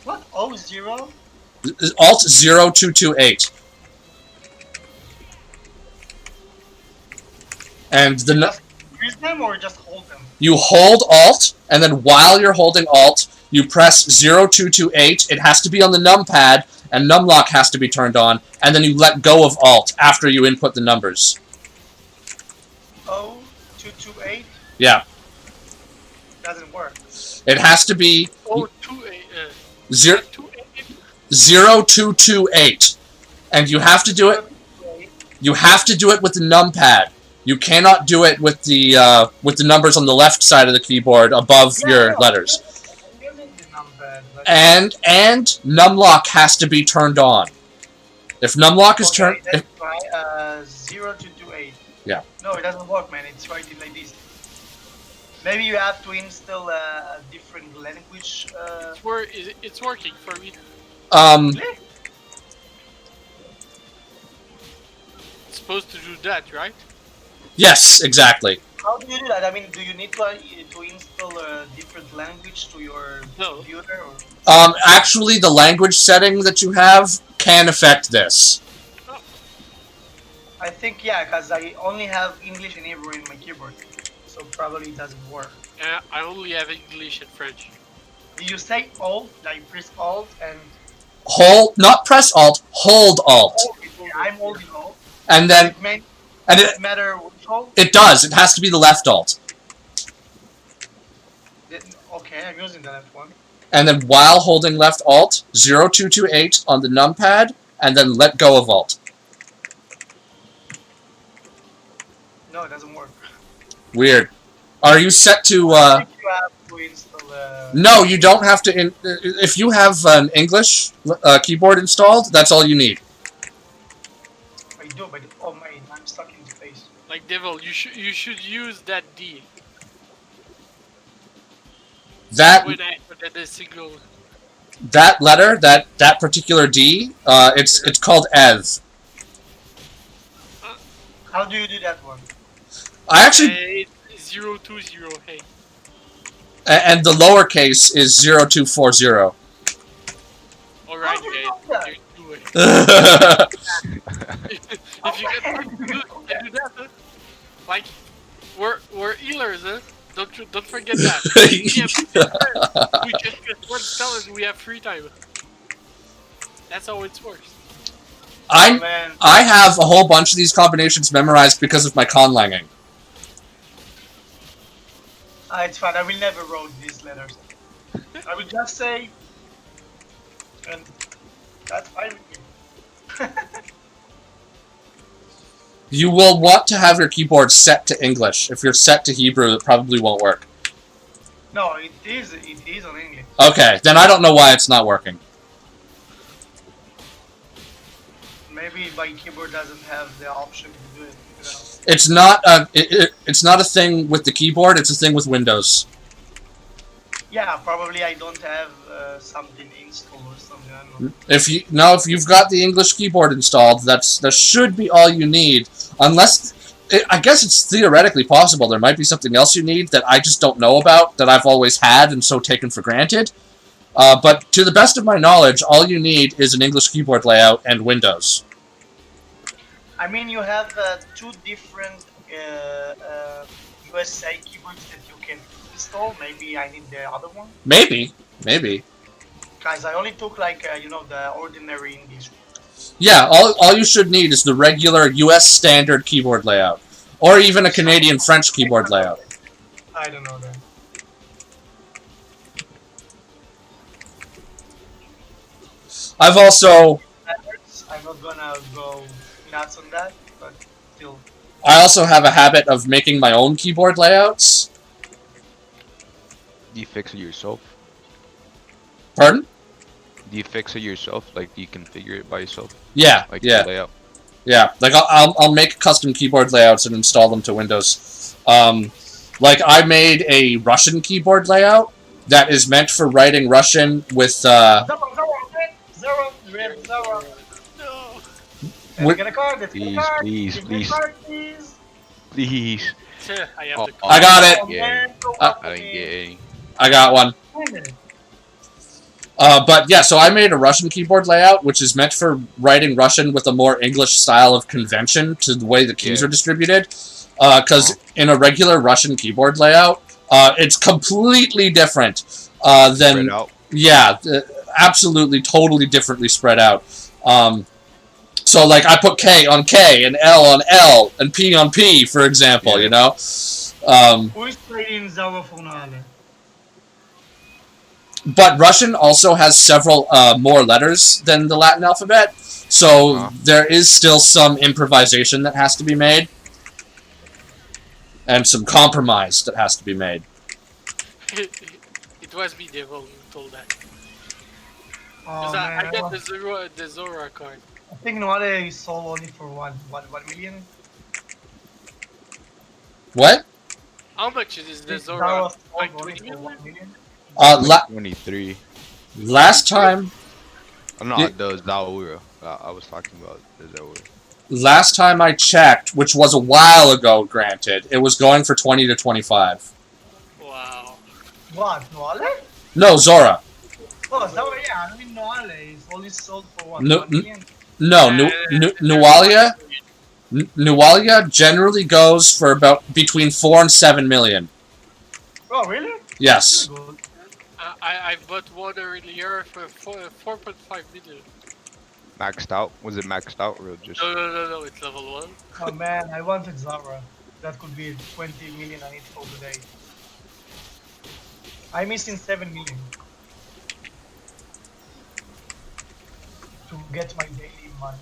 What? Oh, 0? Alt 0228. And the Just increase them or just hold them? you hold Alt, and then while you're holding Alt, you press 0228. It has to be on the numpad, and numlock has to be turned on, and then you let go of Alt after you input the numbers. Oh, 228? Yeah. Doesn't work. It has to be 0228, and you have to do it. You have to do it with the numpad. You cannot do it with the numbers on the left side of the keyboard above your letters. I'm using the numpad, but And numlock has to be turned on. If numlock is turned, Let's try 0228. Yeah. No, it doesn't work, man. It's writing like this. Maybe you have to install a different language. It's working for me. Really? It's supposed to do that, right? yes, exactly. How do you do that? I mean, do you need to install a different language to your No. computer? Or? Actually, the language setting that you have can affect this. I think, yeah, because I only have English and Hebrew in my keyboard. So probably it doesn't work. I only have English and French. Did you say Alt? Like press Alt and... Hold, not press Alt, hold Alt, Yeah, I'm holding Alt. and then It and doesn't matter which Alt? it does. It has to be the left Alt, Okay, I'm using the left one. and then while holding left Alt, 0228 on the numpad, and then let go of Alt. No, it doesn't work. Weird. Are you set to? I think you have to install. No, you don't have to. If you have an English keyboard installed, that's all you need. I do, but oh man, I'm stuck in space. Like Devil, you should use that D. That When I put the single. that letter, that particular D, it's called EV. How do you do that one? I actually... It's 020, hey. And the lowercase is 0240. Alright, How do you guys. know that? You do it. If you get time to do that, huh? Like, we're healers, huh? Don't forget that. We just get one spell and we have free time. That's how it works. Oh, man. I have a whole bunch of these combinations memorized because of my conlanging. It's fine. I will never wrote these letters. I will just say, and that's fine with me. You will want to have your keyboard set to English. If you're set to Hebrew, it probably won't work. No, it is on English. Okay, then I don't know why it's not working. Maybe my keyboard doesn't have the option to do it. You know? It's not it's not a thing with the keyboard, it's a thing with Windows. Yeah, probably I don't have something installed or something. I don't know. If you've got the English keyboard installed, that should be all you need. Unless I guess it's theoretically possible there might be something else you need that I just don't know about, that I've always had and so taken for granted. But to the best of my knowledge, all you need is an English keyboard layout and Windows. I mean, you have two different USA keyboards that you can install. Maybe I need the other one. Maybe. Guys, I only took like the ordinary English. Yeah, all you should need is the regular US standard keyboard layout. Or even a Canadian French keyboard layout. I don't know that. I've also... I'm not gonna go nuts on that, but still. I also have a habit of making my own keyboard layouts. Do you fix it yourself? Pardon? Do you fix it yourself? Like, do you configure it by yourself? Yeah, Like yeah. the layout? Yeah, like I'll make custom keyboard layouts and install them to Windows. Like I made a Russian keyboard layout that is meant for writing Russian with Zero. No. Let's get a card. Let's get a Please, card. please, Give me a please. card, please. Please. I have the I got it. Oh, man, go I up I with didn't me. get any. I got one. Wait a minute. But yeah, so I made a Russian keyboard layout, which is meant for writing Russian with a more English style of convention to the way the keys Yeah. are distributed. Because in a regular Russian keyboard layout, it's completely different than... Spread out. Yeah, absolutely, totally differently spread out. So, like, I put K on K, and L on L, and P on P, for example, Yeah. you know? Who is playing Zauruas and Nuaeles? But Russian also has several more letters than the Latin alphabet, so there is still some improvisation that has to be made. And some compromise that has to be made. It was me, Devil, who told that. Oh, Because I man. get the Zora card. I think Nuaeles is sold only for 1 million. What? How much is the This Zora? Zauruas Like sold only 20 for million? 1 million. La 23. last time... I'm not Yeah. the Zaura. I was talking about the Zaura. Last time I checked, which was a while ago, granted, it was going for 20 to 25. Wow. What? Nuaeles? No, Zora. Oh, Zauruas, yeah. I mean, Nuaeles is only sold for what? No, 1 million? No, Nualia generally goes for about between 4 and 7 million. Oh, really? Yes. Good. I bought one earlier for 4.5 million. Maxed out? Was it maxed out or just... No, it's level 1. Oh man, I wanted Zara. That could be 20 million I need for today. I'm missing 7 million to get my daily money.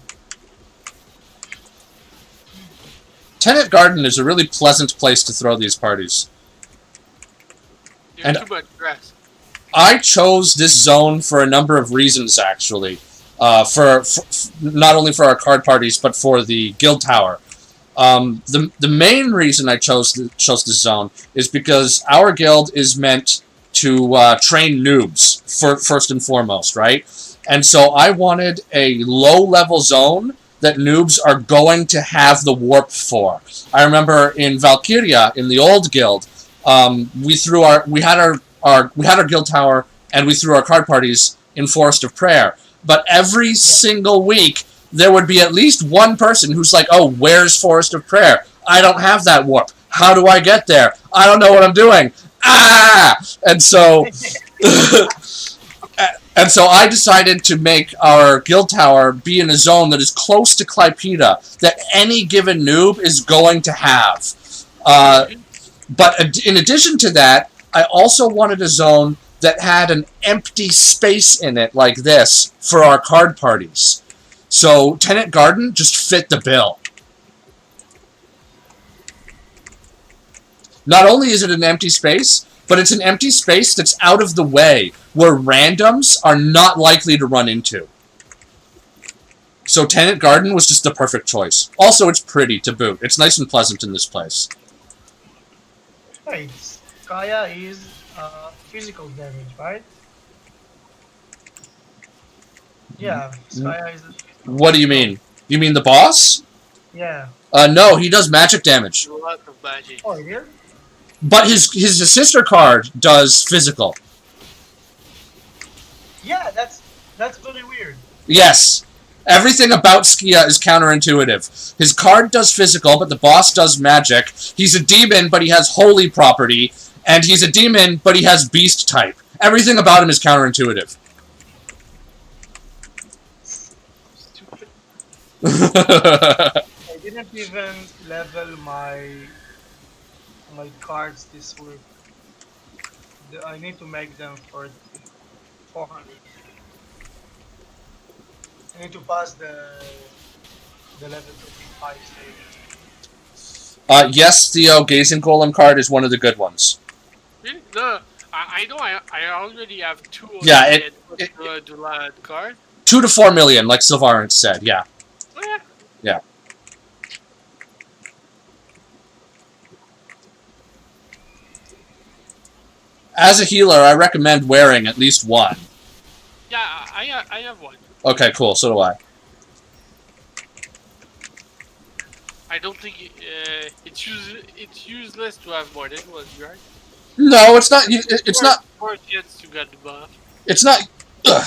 Tenant Garden is a really pleasant place to throw these parties. You're And- too much grass. I chose this zone for a number of reasons, actually. For not only for our card parties, but for the guild tower. The main reason I chose this zone is because our guild is meant to train noobs first and foremost, right? And so I wanted a low-level zone that noobs are going to have the warp for. I remember in Valkyrjur, in the old guild, we had our guild tower, and we threw our card parties in Forest of Prayer. But every single week, there would be at least one person who's like, "Oh, where's Forest of Prayer? I don't have that warp. How do I get there? I don't know what I'm doing. Ah!" And so, and so I decided to make our guild tower be in a zone that is close to Clypeda, that any given noob is going to have. But in addition to that, I also wanted a zone that had an empty space in it like this for our card parties. So Tenant Garden just fit the bill. Not only is it an empty space, but it's an empty space that's out of the way, where randoms are not likely to run into. So Tenant Garden was just the perfect choice. Also, it's pretty to boot. It's nice and pleasant in this place. Wait, Skaya is physical damage, right? Yeah, Skaya is. What do you mean? You mean the boss? Yeah. No, he does magic damage. A lot of magic. Oh, yeah. But his sister card does physical. Yeah, that's really weird. Yes. Everything about Skia is counterintuitive. His card does physical, but the boss does magic. He's a demon, but he has holy property. And he's a demon, but he has beast type. Everything about him is counterintuitive. Stupid. I didn't even level my cards this week. I need to make them for 400. I need to pass the level 55 stage. Yes, Theo, Gazing Golem card is one of the good ones. Really? No, I know I already have 2 of Yeah, the Dulad card. 2 to 4 million, like Sylvarant said, yeah. Oh, yeah. Yeah. As a healer, I recommend wearing at least one. Yeah, I have one. Okay, cool, so do I. I don't think it's useless to have more than one, right? No, it's not. It's not. More chance to get the buff. It's not.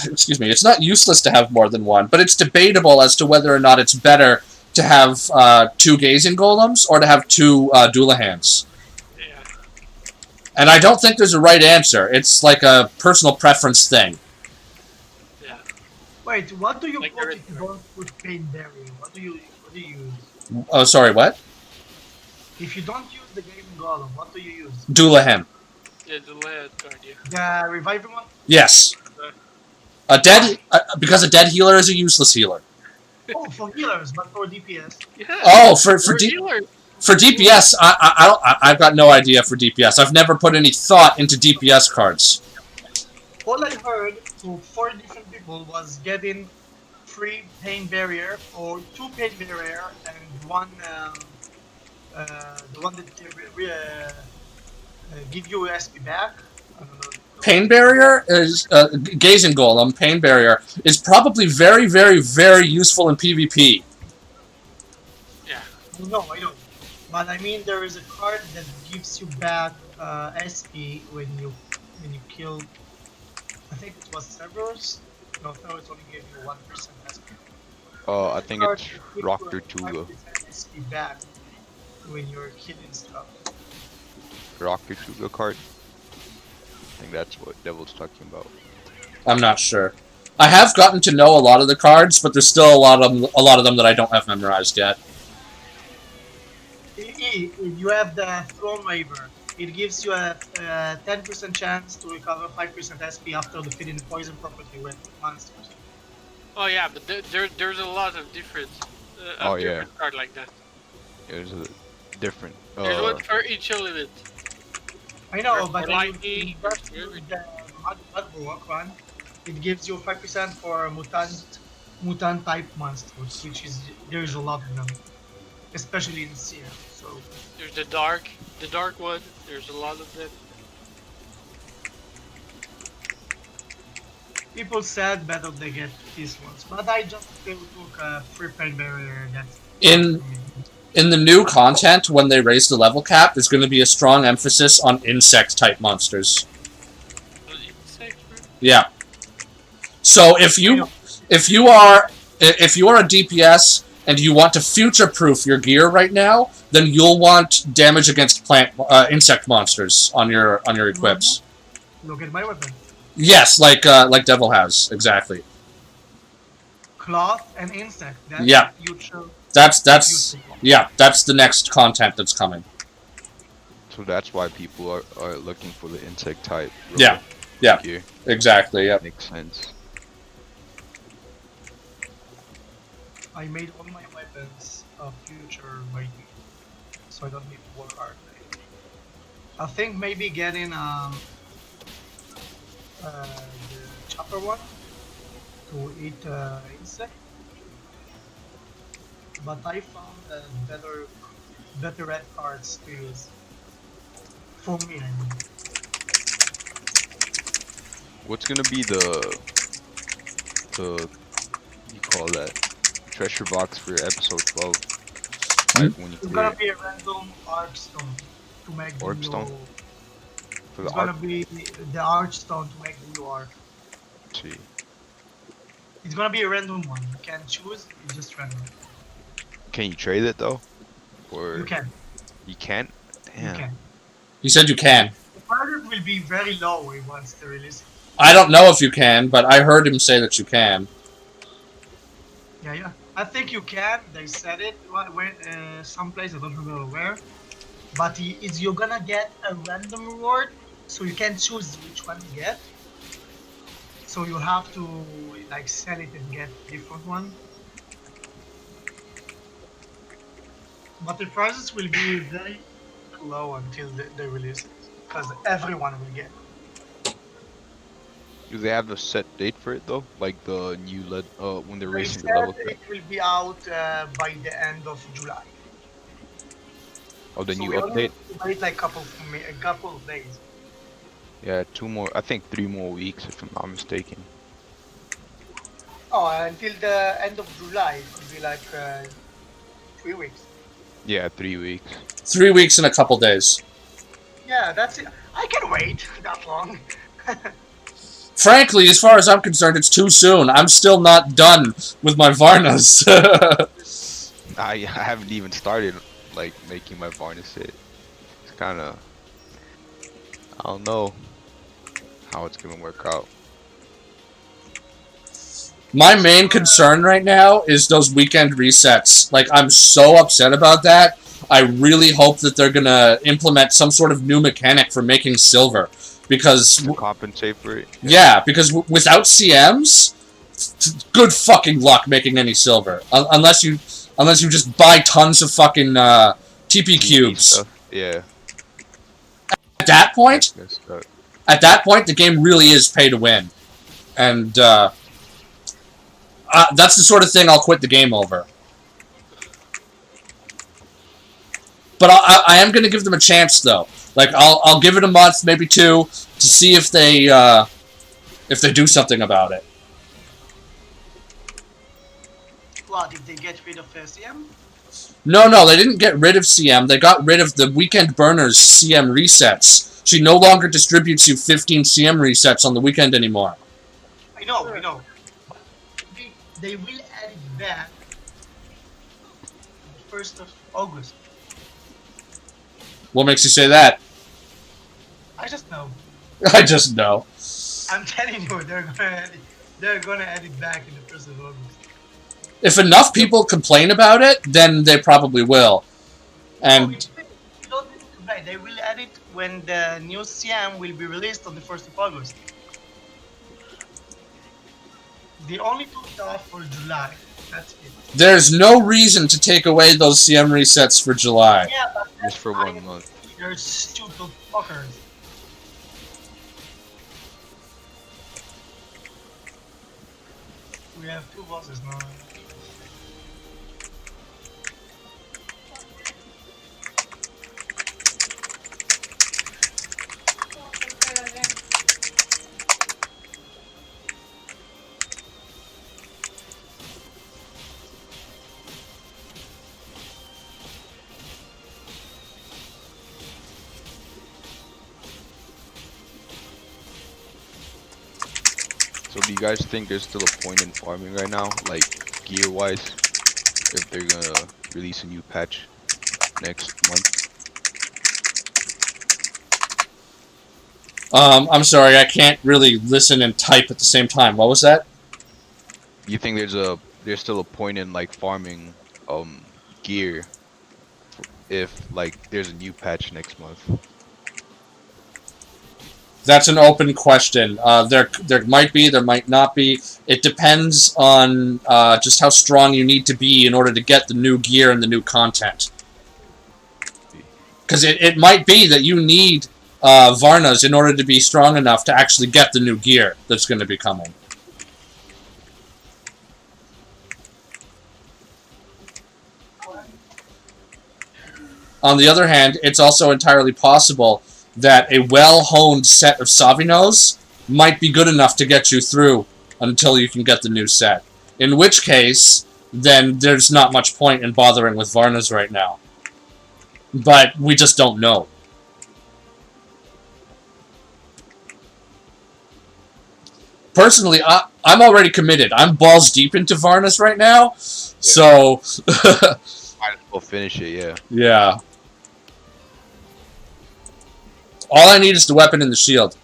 Excuse me. It's not useless to have more than one, but it's debatable as to whether or not it's better to have 2 Gazing Golems or to have 2 Doulahans. Yeah. And I don't think there's a right answer. It's like a personal preference thing. Yeah. Wait, what do you Like put if you don't put Pain Barrier? What do you use? Oh, sorry, what? If you don't use the Gazing Golem, what do you use? Doulahan. Yeah, the land card, yeah. The Reviving one? Yes. Because a dead healer is a useless healer. Oh, for healers, but for DPS. Yeah. Oh, for healers. For DPS, I've got no idea for DPS. I've never put any thought into DPS cards. All I heard to 4 different people was getting 3 Pain Barrier or 2 Pain Barrier and one the one that give you SP back. I don't know. Pain Barrier is Gazing Golem. Pain Barrier is probably very, very, very useful in PvP. Yeah. No, I don't. But I mean, there is a card that gives you back SP when you kill. I think it was Cerberus. No, Cerberus only gave you 1% SP. I think it's Rocker 2. SP back when you're killing stuff. Rocker 2 card. I think that's what Devil's talking about. I'm not sure. I have gotten to know a lot of the cards, but there's still a lot of them that I don't have memorized yet. You have the Throne Waver. It gives you a 10% chance to recover 5% SP after defeating the poison property with monsters. Oh yeah, but there's a lot of different different card like that. There's a different. There's one for each element. I know, For but when lightning, you first use the Mudbullock one, it gives you 5% for mutant type monsters, which is there's a lot of them, especially in Seer. So there's the dark one. There's a lot of them. People said better they get these ones, but I just still took a free paint barrier that In worked for me. in the new content, when they raise the level cap, there's going to be a strong emphasis on insect type monsters. Yeah. So if you are a DPS and you want to future proof your gear right now, then you'll want damage against insect monsters on your equips. Look at my weapon. Yes, like Devil has exactly. Cloth and insect. That's Yeah. future. That's that's the next content that's coming. So that's why people are looking for the insect type. Yeah. Yeah. Gear. Exactly. Yeah. Makes sense. I made all my weapons future ready, so I don't need to work hard. I think maybe getting the chopper one to eat insect, but I found better red cards to use. For me, I mean. What's gonna be the you call that treasure box for episode 12? Like when you It's clear gonna it. be a random archstone to make the Archstone? new. For It's the gonna arc. be the archstone to make the new arc. See. It's gonna be a random one. You can choose. It's just random. Can you trade it though? Or You can. you can't? You Damn. can. You said you can. The target will be very low once they release it. I don't know if you can, but I heard him say that you can. Yeah. I think you can. They said it when someplace, I don't remember where. But you're gonna get a random reward, so you can choose which one you get. So you have to like sell it and get different one. But the prices will be very low until they release it, because everyone will get it. Do they have a set date for it though? Like the new when they're They racing the said level cap? it will be out by the end of July. Oh, the So new we only update? need to wait like a couple of days. Yeah, 2 more. I think 3 more weeks if I'm not mistaken. Oh, until the end of July, it could be like 3 weeks. Yeah, 3 weeks. 3 weeks and a couple days. Yeah, that's it. I can wait that long. Frankly, as far as I'm concerned, it's too soon. I'm still not done with my Varnas. I haven't even started like making my Varna set. It's kind of, I don't know how it's gonna work out. My main concern right now is those weekend resets. Like, I'm so upset about that. I really hope that they're gonna implement some sort of new mechanic for making silver. Because... To compensate for it. Yeah, because without CMs, good fucking luck making any silver. Unless you just buy tons of fucking TP cubes. Stuff. Yeah. At that point, That's the game really is pay to win. And that's the sort of thing I'll quit the game over. But I am going to give them a chance, though. Like, I'll give it a month, maybe 2, to see if they do something about it. What, did they get rid of CM? No, they didn't get rid of CM. They got rid of the Weekend Burners CM resets. She no longer distributes you 15 CM resets on the weekend anymore. I know. They will add it back the 1st of August. What makes you say that? I just know. I just know. I'm telling you, they're gonna add it back in the 1st of August. If enough people complain about it, then they probably will. And You don't need to complain. They will add it when the new CM will be released on the 1st of August. They only took it off for July. That's it. there's no reason to take away those CM resets for July. Yeah, but just for 1 month. They're stupid fuckers. We have 2 bosses now. So do you guys think there's still a point in farming right now, like gear-wise, if they're gonna release a new patch next month? I'm sorry, I can't really listen and type at the same time. What was that? You think there's still a point in like farming gear if like there's a new patch next month? That's an open question. There might be, there might not be. It depends on just how strong you need to be in order to get the new gear and the new content. Because it might be that you need Varnas in order to be strong enough to actually get the new gear that's going to be coming. On the other hand, it's also entirely possible that a well-honed set of Savinos might be good enough to get you through until you can get the new set. In which case, then there's not much point in bothering with Varnas right now. But we just don't know. Personally, I'm already committed. I'm balls deep into Varnas right now, so... Might as well finish it, yeah. Yeah. All I need is the weapon and the shield.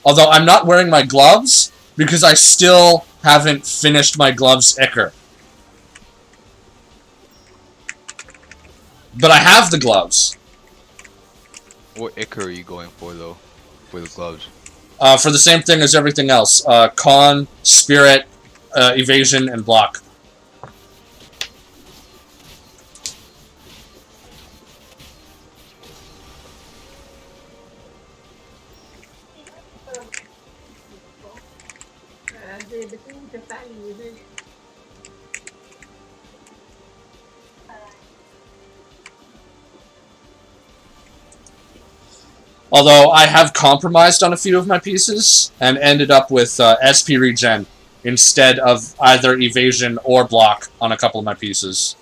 Although I'm not wearing my gloves, because I still haven't finished my gloves ichor. But I have the gloves. What ichor are you going for though, for the gloves? For the same thing as everything else. Con, spirit, evasion, and block. Although I have compromised on a few of my pieces and ended up with SP regen instead of either evasion or block on a couple of my pieces.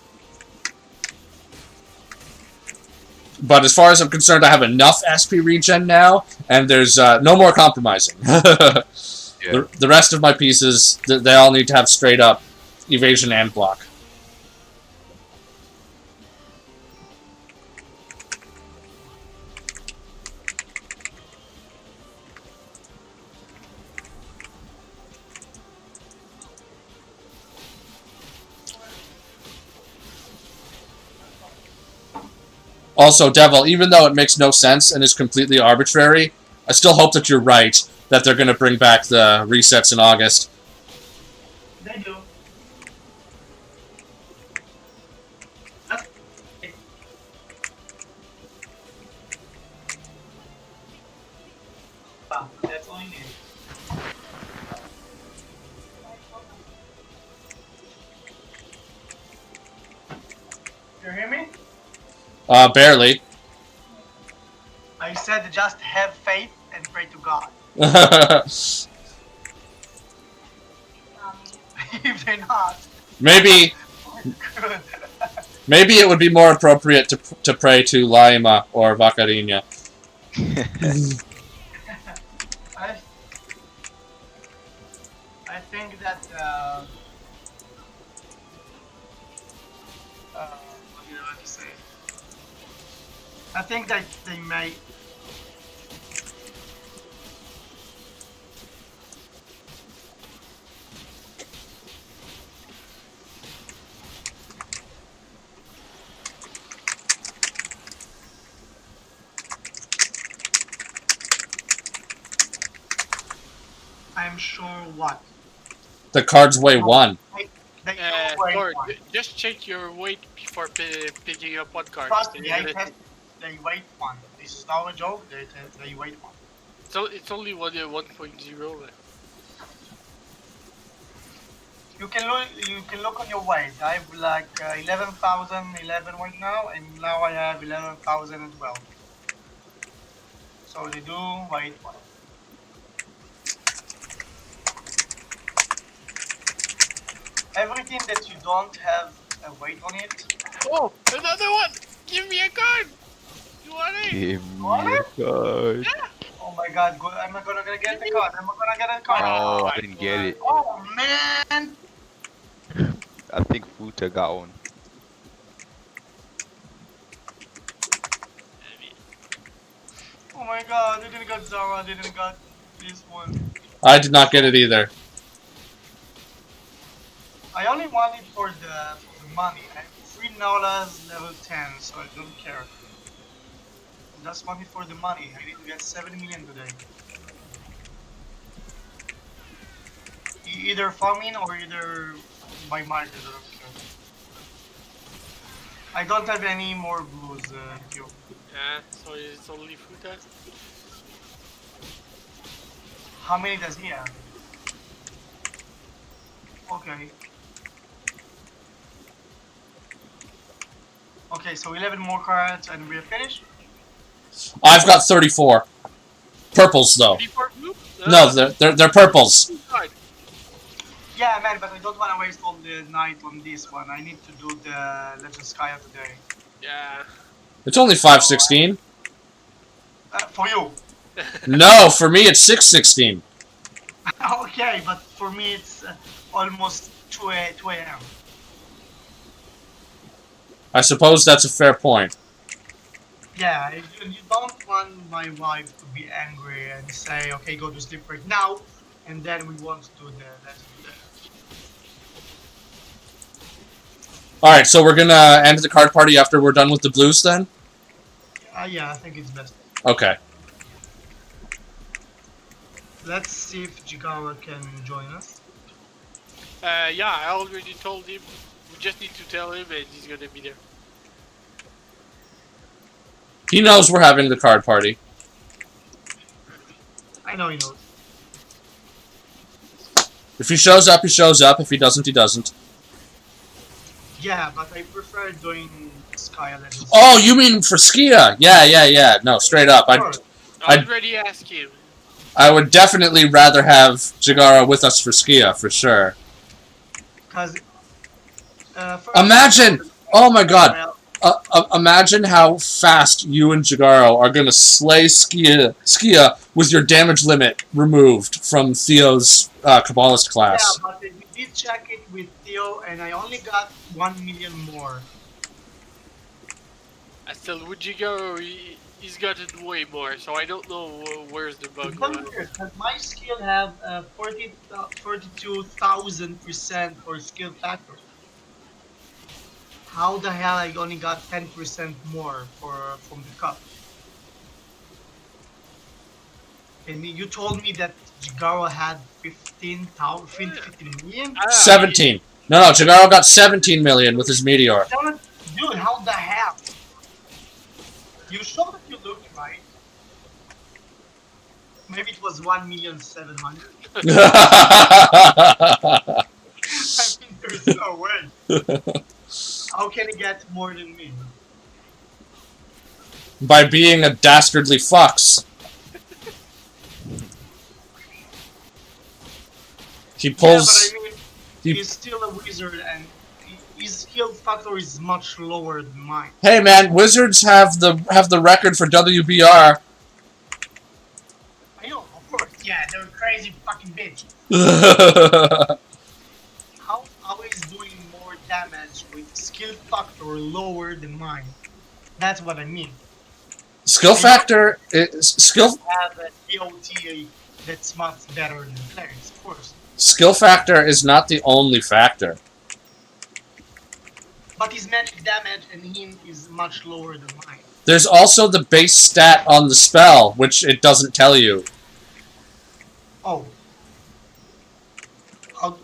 But as far as I'm concerned, I have enough SP regen now, and there's no more compromising. Yeah. The rest of my pieces, they all need to have straight up evasion and block. Also, Devil, even though it makes no sense and is completely arbitrary, I still hope that you're right, that they're going to bring back the resets in August. They do. That's all you need. You hear me? Barely. I said just have faith and pray to God. If they're not, Maybe good. maybe it would be more appropriate to pray to Laima or Valkyrjur. I think that what do you want to say? I think that they may. I'm sure what? The cards weigh 1. They do weigh Lord, one. just check your weight before picking up one card. Trust me, they weigh 1. This is not a joke. They weigh 1. So it's only 1.0. You can look on your weight. I have like 11,011 right now, and now I have 11,012. So they do weigh 1. Everything that you don't have a weight on it. Oh, another one! Give me a card! You want it? Give me What? a card. Yeah! Oh my god, I'm not gonna get the card. I'm not gonna get the card. Oh, I didn't get it. Oh man! I think Futa got one. Oh my god, I didn't got Zara, I didn't got this one. I did not get it either. I only want it for the money. I have 3 Nolas level 10, so I don't care. Just want it for the money. I need to get 7 million today. Either farming or either by market, I don't care. I don't have any more blues, here. Yeah, so it's only Futa. How many does he have? Okay. Okay, so 11 more cards and we're finished? I've got 34. Purples though. 34 blue? No, they're purples. Yeah, man, but I don't want to waste all the night on this one. I need to do the Legend Skya today. Yeah. It's only 5:16. For you. No, for me it's 6:16. Okay, but for me it's almost 2 a.m. I suppose that's a fair point. Yeah, you don't want my wife to be angry and say, okay, go to sleep right now, and then we want to do the Legend. Alright, so we're gonna end the card party after we're done with the blues then? Yeah, I think it's best. Okay. Let's see if Jigawa can join us. Yeah, I already told him. We just need to tell him and he's gonna be there. He knows we're having the card party. I know he knows. If he shows up, he shows up. If he doesn't, he doesn't. Yeah, but I prefer doing Skya Legends. Oh, you mean for Skia? Yeah. No, straight up. I already asked him. I would definitely rather have Jagara with us for Skia, for sure. Because... Imagine! Oh my god. Imagine how fast you and Jagaro are going to slay Skia with your damage limit removed from Theo's Kabbalist class. Yeah, but we did check it with Theo, and I only got 1 million more. I still would you go? He's gotten way more, so I don't know where's the bug. Because my skill have 42,000% for skill factor. How the hell I only got 10% more from the cup? And you told me that Jigaro had 15 million? 17. No, Jagaro got 17 million with his meteor. Dude, how the hell? You sure that you looked right? Maybe it was 1,700,000. I mean, there's no way. How can he get more than me? By being a dastardly fox. He pulls... Yeah, but I mean, he's still a wizard and his skill factor is much lower than mine. Hey man, wizards have the record for WBR. I know, of course. Yeah, they're a crazy fucking bitch. How is doing more damage with skill factor lower than mine? That's what I mean. Skill factor is skill. Have a DOT that's much better than players, of course. Skill factor is not the only factor. But his magic damage and him is much lower than mine. There's also the base stat on the spell, which it doesn't tell you. Oh.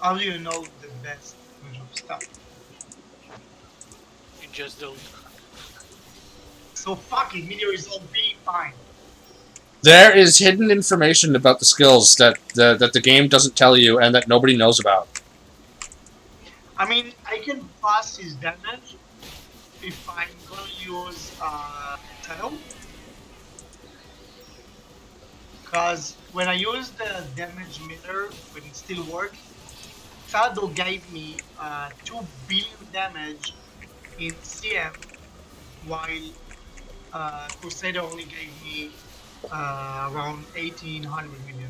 How do you know the best stuff? You just don't. So fucking Meteor is OP, fine. There is hidden information about the skills that the game doesn't tell you and that nobody knows about. I mean, I can pass his damage if I'm gonna use Tail. Because when I use the damage meter, when it still works, Shadow gave me 2 billion damage in CM, while Crusader only gave me around 1800 million.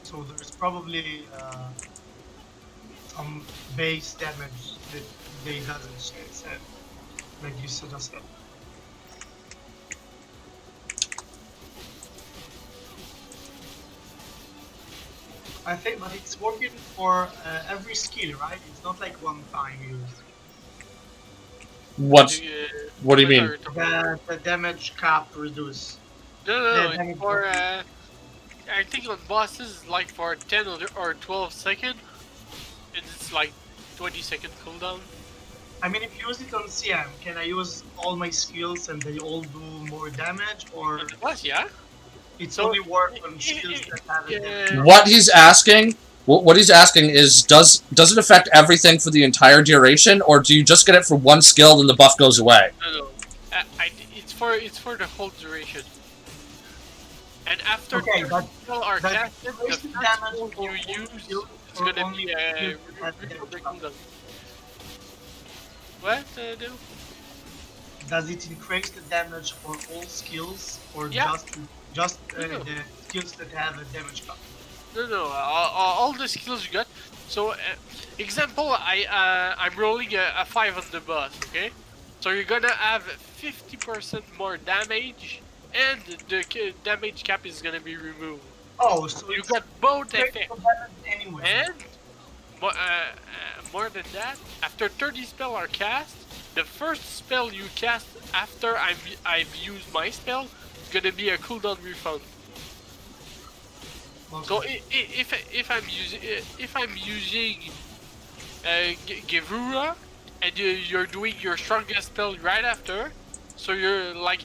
So there's probably some base damage that they doesn't send, like you suggested. I think, but it's working for every skill, right? It's not like one time use. What do you What mean? are talking about? The damage cap reduce. No, The it's damage for cap. I think on bosses like for 10 or 12 second, and it's like 20-second cooldown. I mean, if you use it on CM, can I use all my skills and they all do more damage, or On the boss, yeah. it's So only work on skills that have a damage cap? What he's asking, what he's asking is, does it affect everything for the entire duration, or do you just get it for one skill and the buff goes away? no. It's for the whole duration. And after Okay, 30 but spell are that casted, the wasted first damage spell for you all use skills is or gonna only be skills that have recover damage cap? cooldown. What? No? Does it increase the damage for all skills or Yeah. just No. the skills that have a damage cap? No. All the skills you got. So, example, I'm rolling a 5 on the boss. Okay. So you're gonna have 50% more damage, and the damage cap is gonna be removed. Oh, so You it's got both increased effects. the damage anyway. And more than that, after 30 spells are cast, the first spell you cast after I've used my spell is gonna be a cooldown refund. Okay. So if I'm using Gevura and you're doing your strongest spell right after, so you're like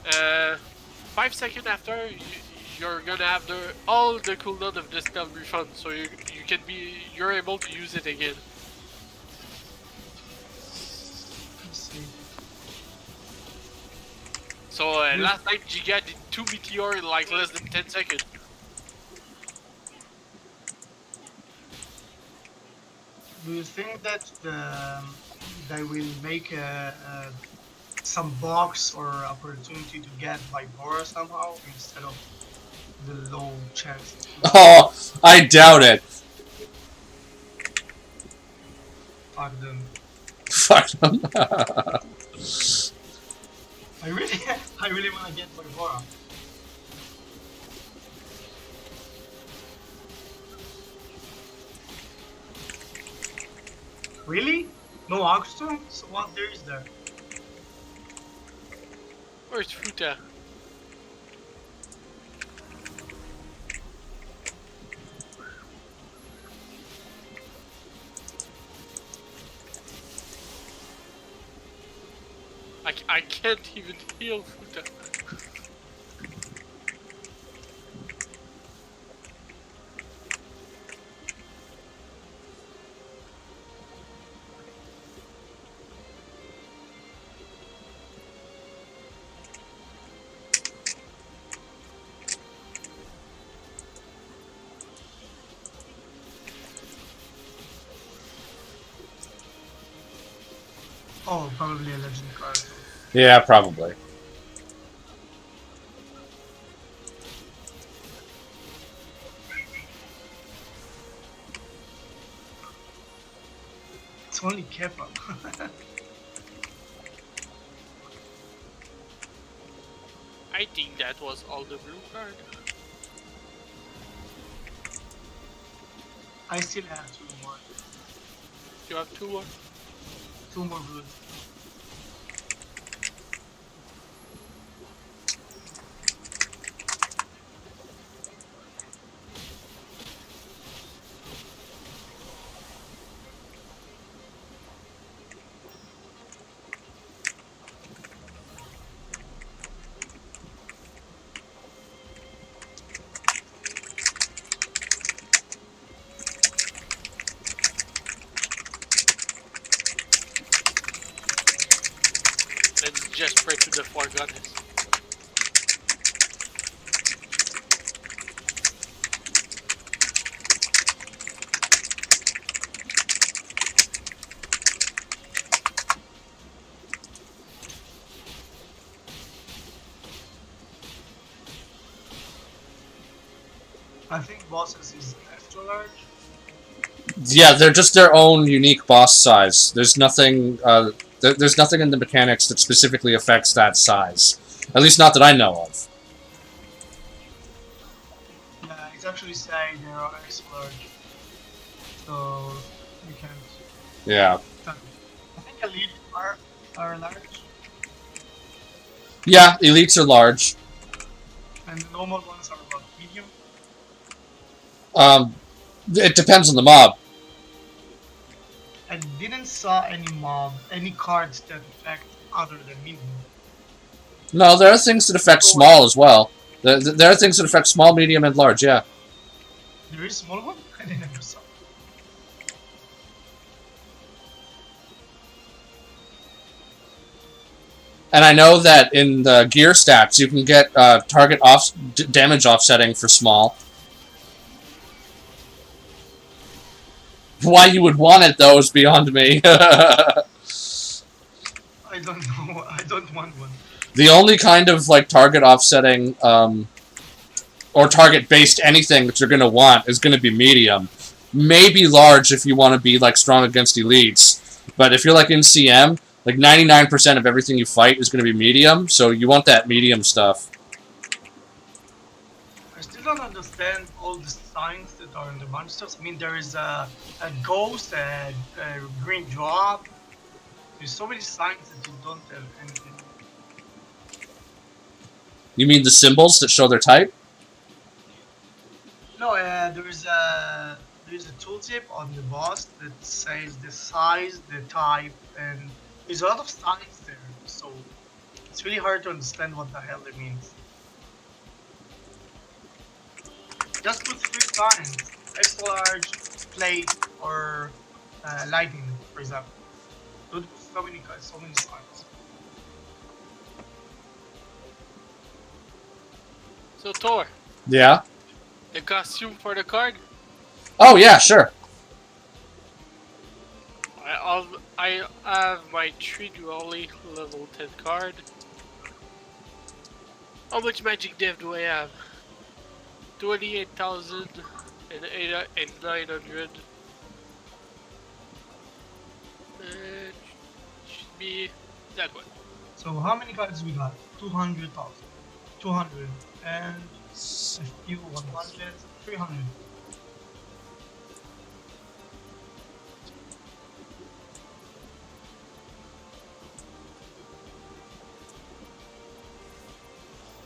5 seconds after you're gonna have all the cooldown of the spell refund, so you're able to use it again. Let's see. So last time Giga did 2 meteor in like less than 10 seconds. Do you think that they will make some box or opportunity to get Vibora somehow instead of the low chance? Oh, I doubt it. Fuck them. Fuck them. I really want to get Vibora. Really? No Oxstone? So what there is there? Where's Futa? I can't even heal Futa. Oh, probably a legend card. Yeah, probably. It's only Kepa. I think that was all the blue card. I still have two more. You have 2 more? Two more blue. Let's just pray to the 4 goddess. I think bosses is extra large. Yeah, they're just their own unique boss size. There's nothing. There's nothing in the mechanics that specifically affects that size. At least not that I know of. Yeah, it's actually saying they are extra large. So you can't. Yeah. I think elite are large, Yeah, elites are large. and the normal ones are about medium. It depends on the mob. I didn't saw any cards that affect other than medium. No, there are things that affect small as well. There are things that affect small, medium, and large. Yeah. There is small one. I never saw. And I know that in the gear stats, you can get target damage offsetting for small. Why you would want it, though, is beyond me. I don't know. I don't want one. The only kind of like target offsetting or target based anything that you're going to want is going to be medium. Maybe large if you want to be like strong against elites. But if you're like in CM, like 99% of everything you fight is going to be medium, so you want that medium stuff. I still don't understand all the signs that are in the monsters. I mean, there is a ghost, a green drop. There's so many signs that you don't tell anything. You mean the symbols that show their type? No, there's a tooltip on the boss that says the size, the type, and there's a lot of signs there. So it's really hard to understand what the hell it means. Just put 3 signs: extra large, plate, or lightning, for example. Don't put so many signs. So Thor, Yeah. the costume for the card. Oh, yeah, sure. I have my 3 dually level 10 card. How much magic dev do I have? 28,000 and 900. Should be that one. So how many cards we got? 200,000. 200 and a few 100, 300.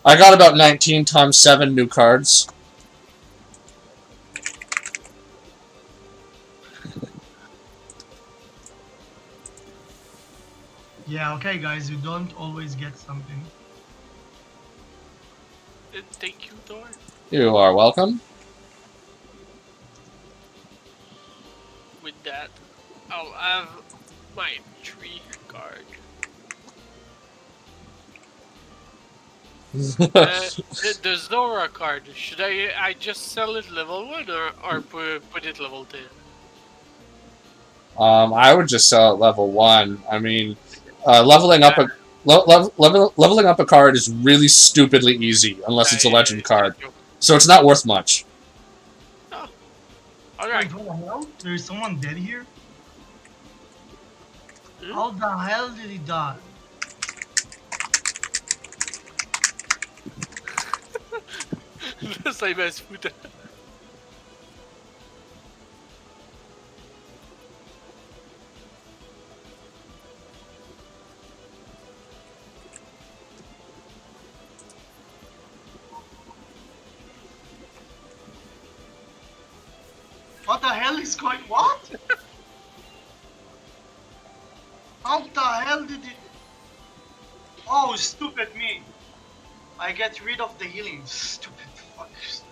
I got about 19 times 7 new cards. Yeah, okay guys, you don't always get something. Thank you, Thor. You are welcome. With that, I'll have my 3 card. The Zora card. Should I just sell it level 1 or put it level 10? I would just sell it level 1. I mean, leveling up a leveling up a card is really stupidly easy unless it's a legend card. So it's not worth much. Oh. Alright. Wait, what the hell? There is someone dead here? Hmm? How the hell did he die? Le same as foot. What the hell is going? What? How the hell did it? Oh, stupid me! I get rid of the healing. Stupid fuckers.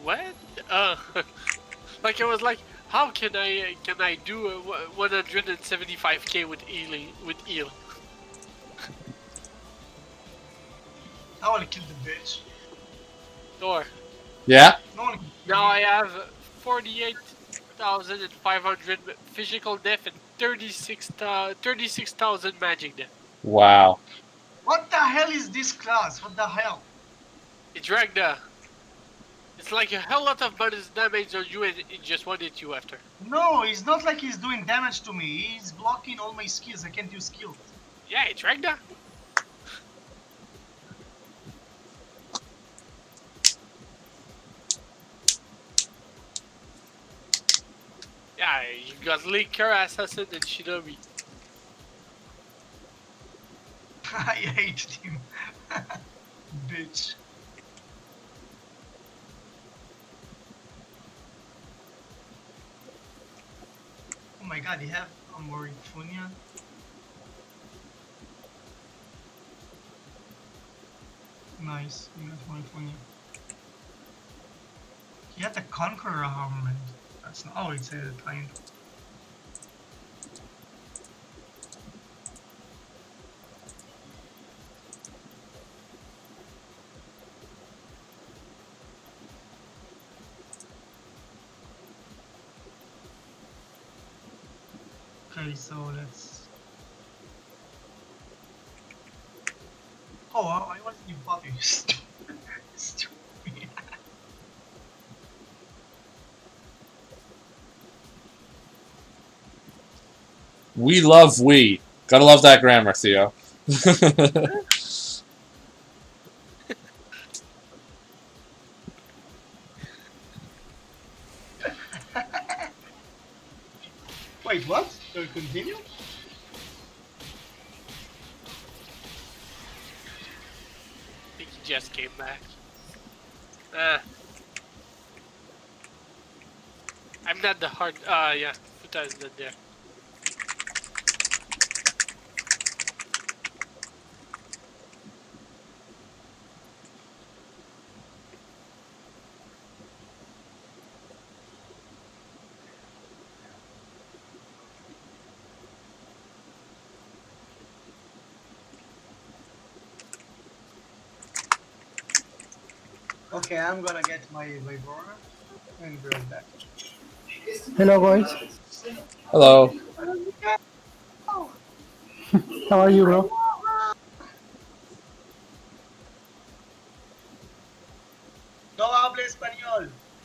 What? Like I was like, how can I do 175k with heal? I wanna kill the bitch. Thor. Yeah? No one. Now I have 48 4,500 physical def and 36,000 magic def. Wow. What the hell is this class? What the hell? It's Ragnar. It's like a hell lot of bonus damage on you and it just one hit you after. No, it's not like he's doing damage to me. He's blocking all my skills. I can't use skills. Yeah, it's Ragnar. Yeah, you got Linker, Assassin, and Shinobi. I hate him. Bitch. Oh my god, you have a Morifunia? Nice, you got Morifunia. He had the Conqueror armament. That's not. Oh, it's a kind. Okay, so let's. Oh, I wasn't even bothering. Stupid. We love we. Gotta love that grammar, Theo. Wait, what? Continue? I think he just came back. I'm not the hard. Yeah, Futa is not there. Okay, I'm gonna get my Vibora and be right back. Hello, guys. Hello. How are you, bro? No hablo español.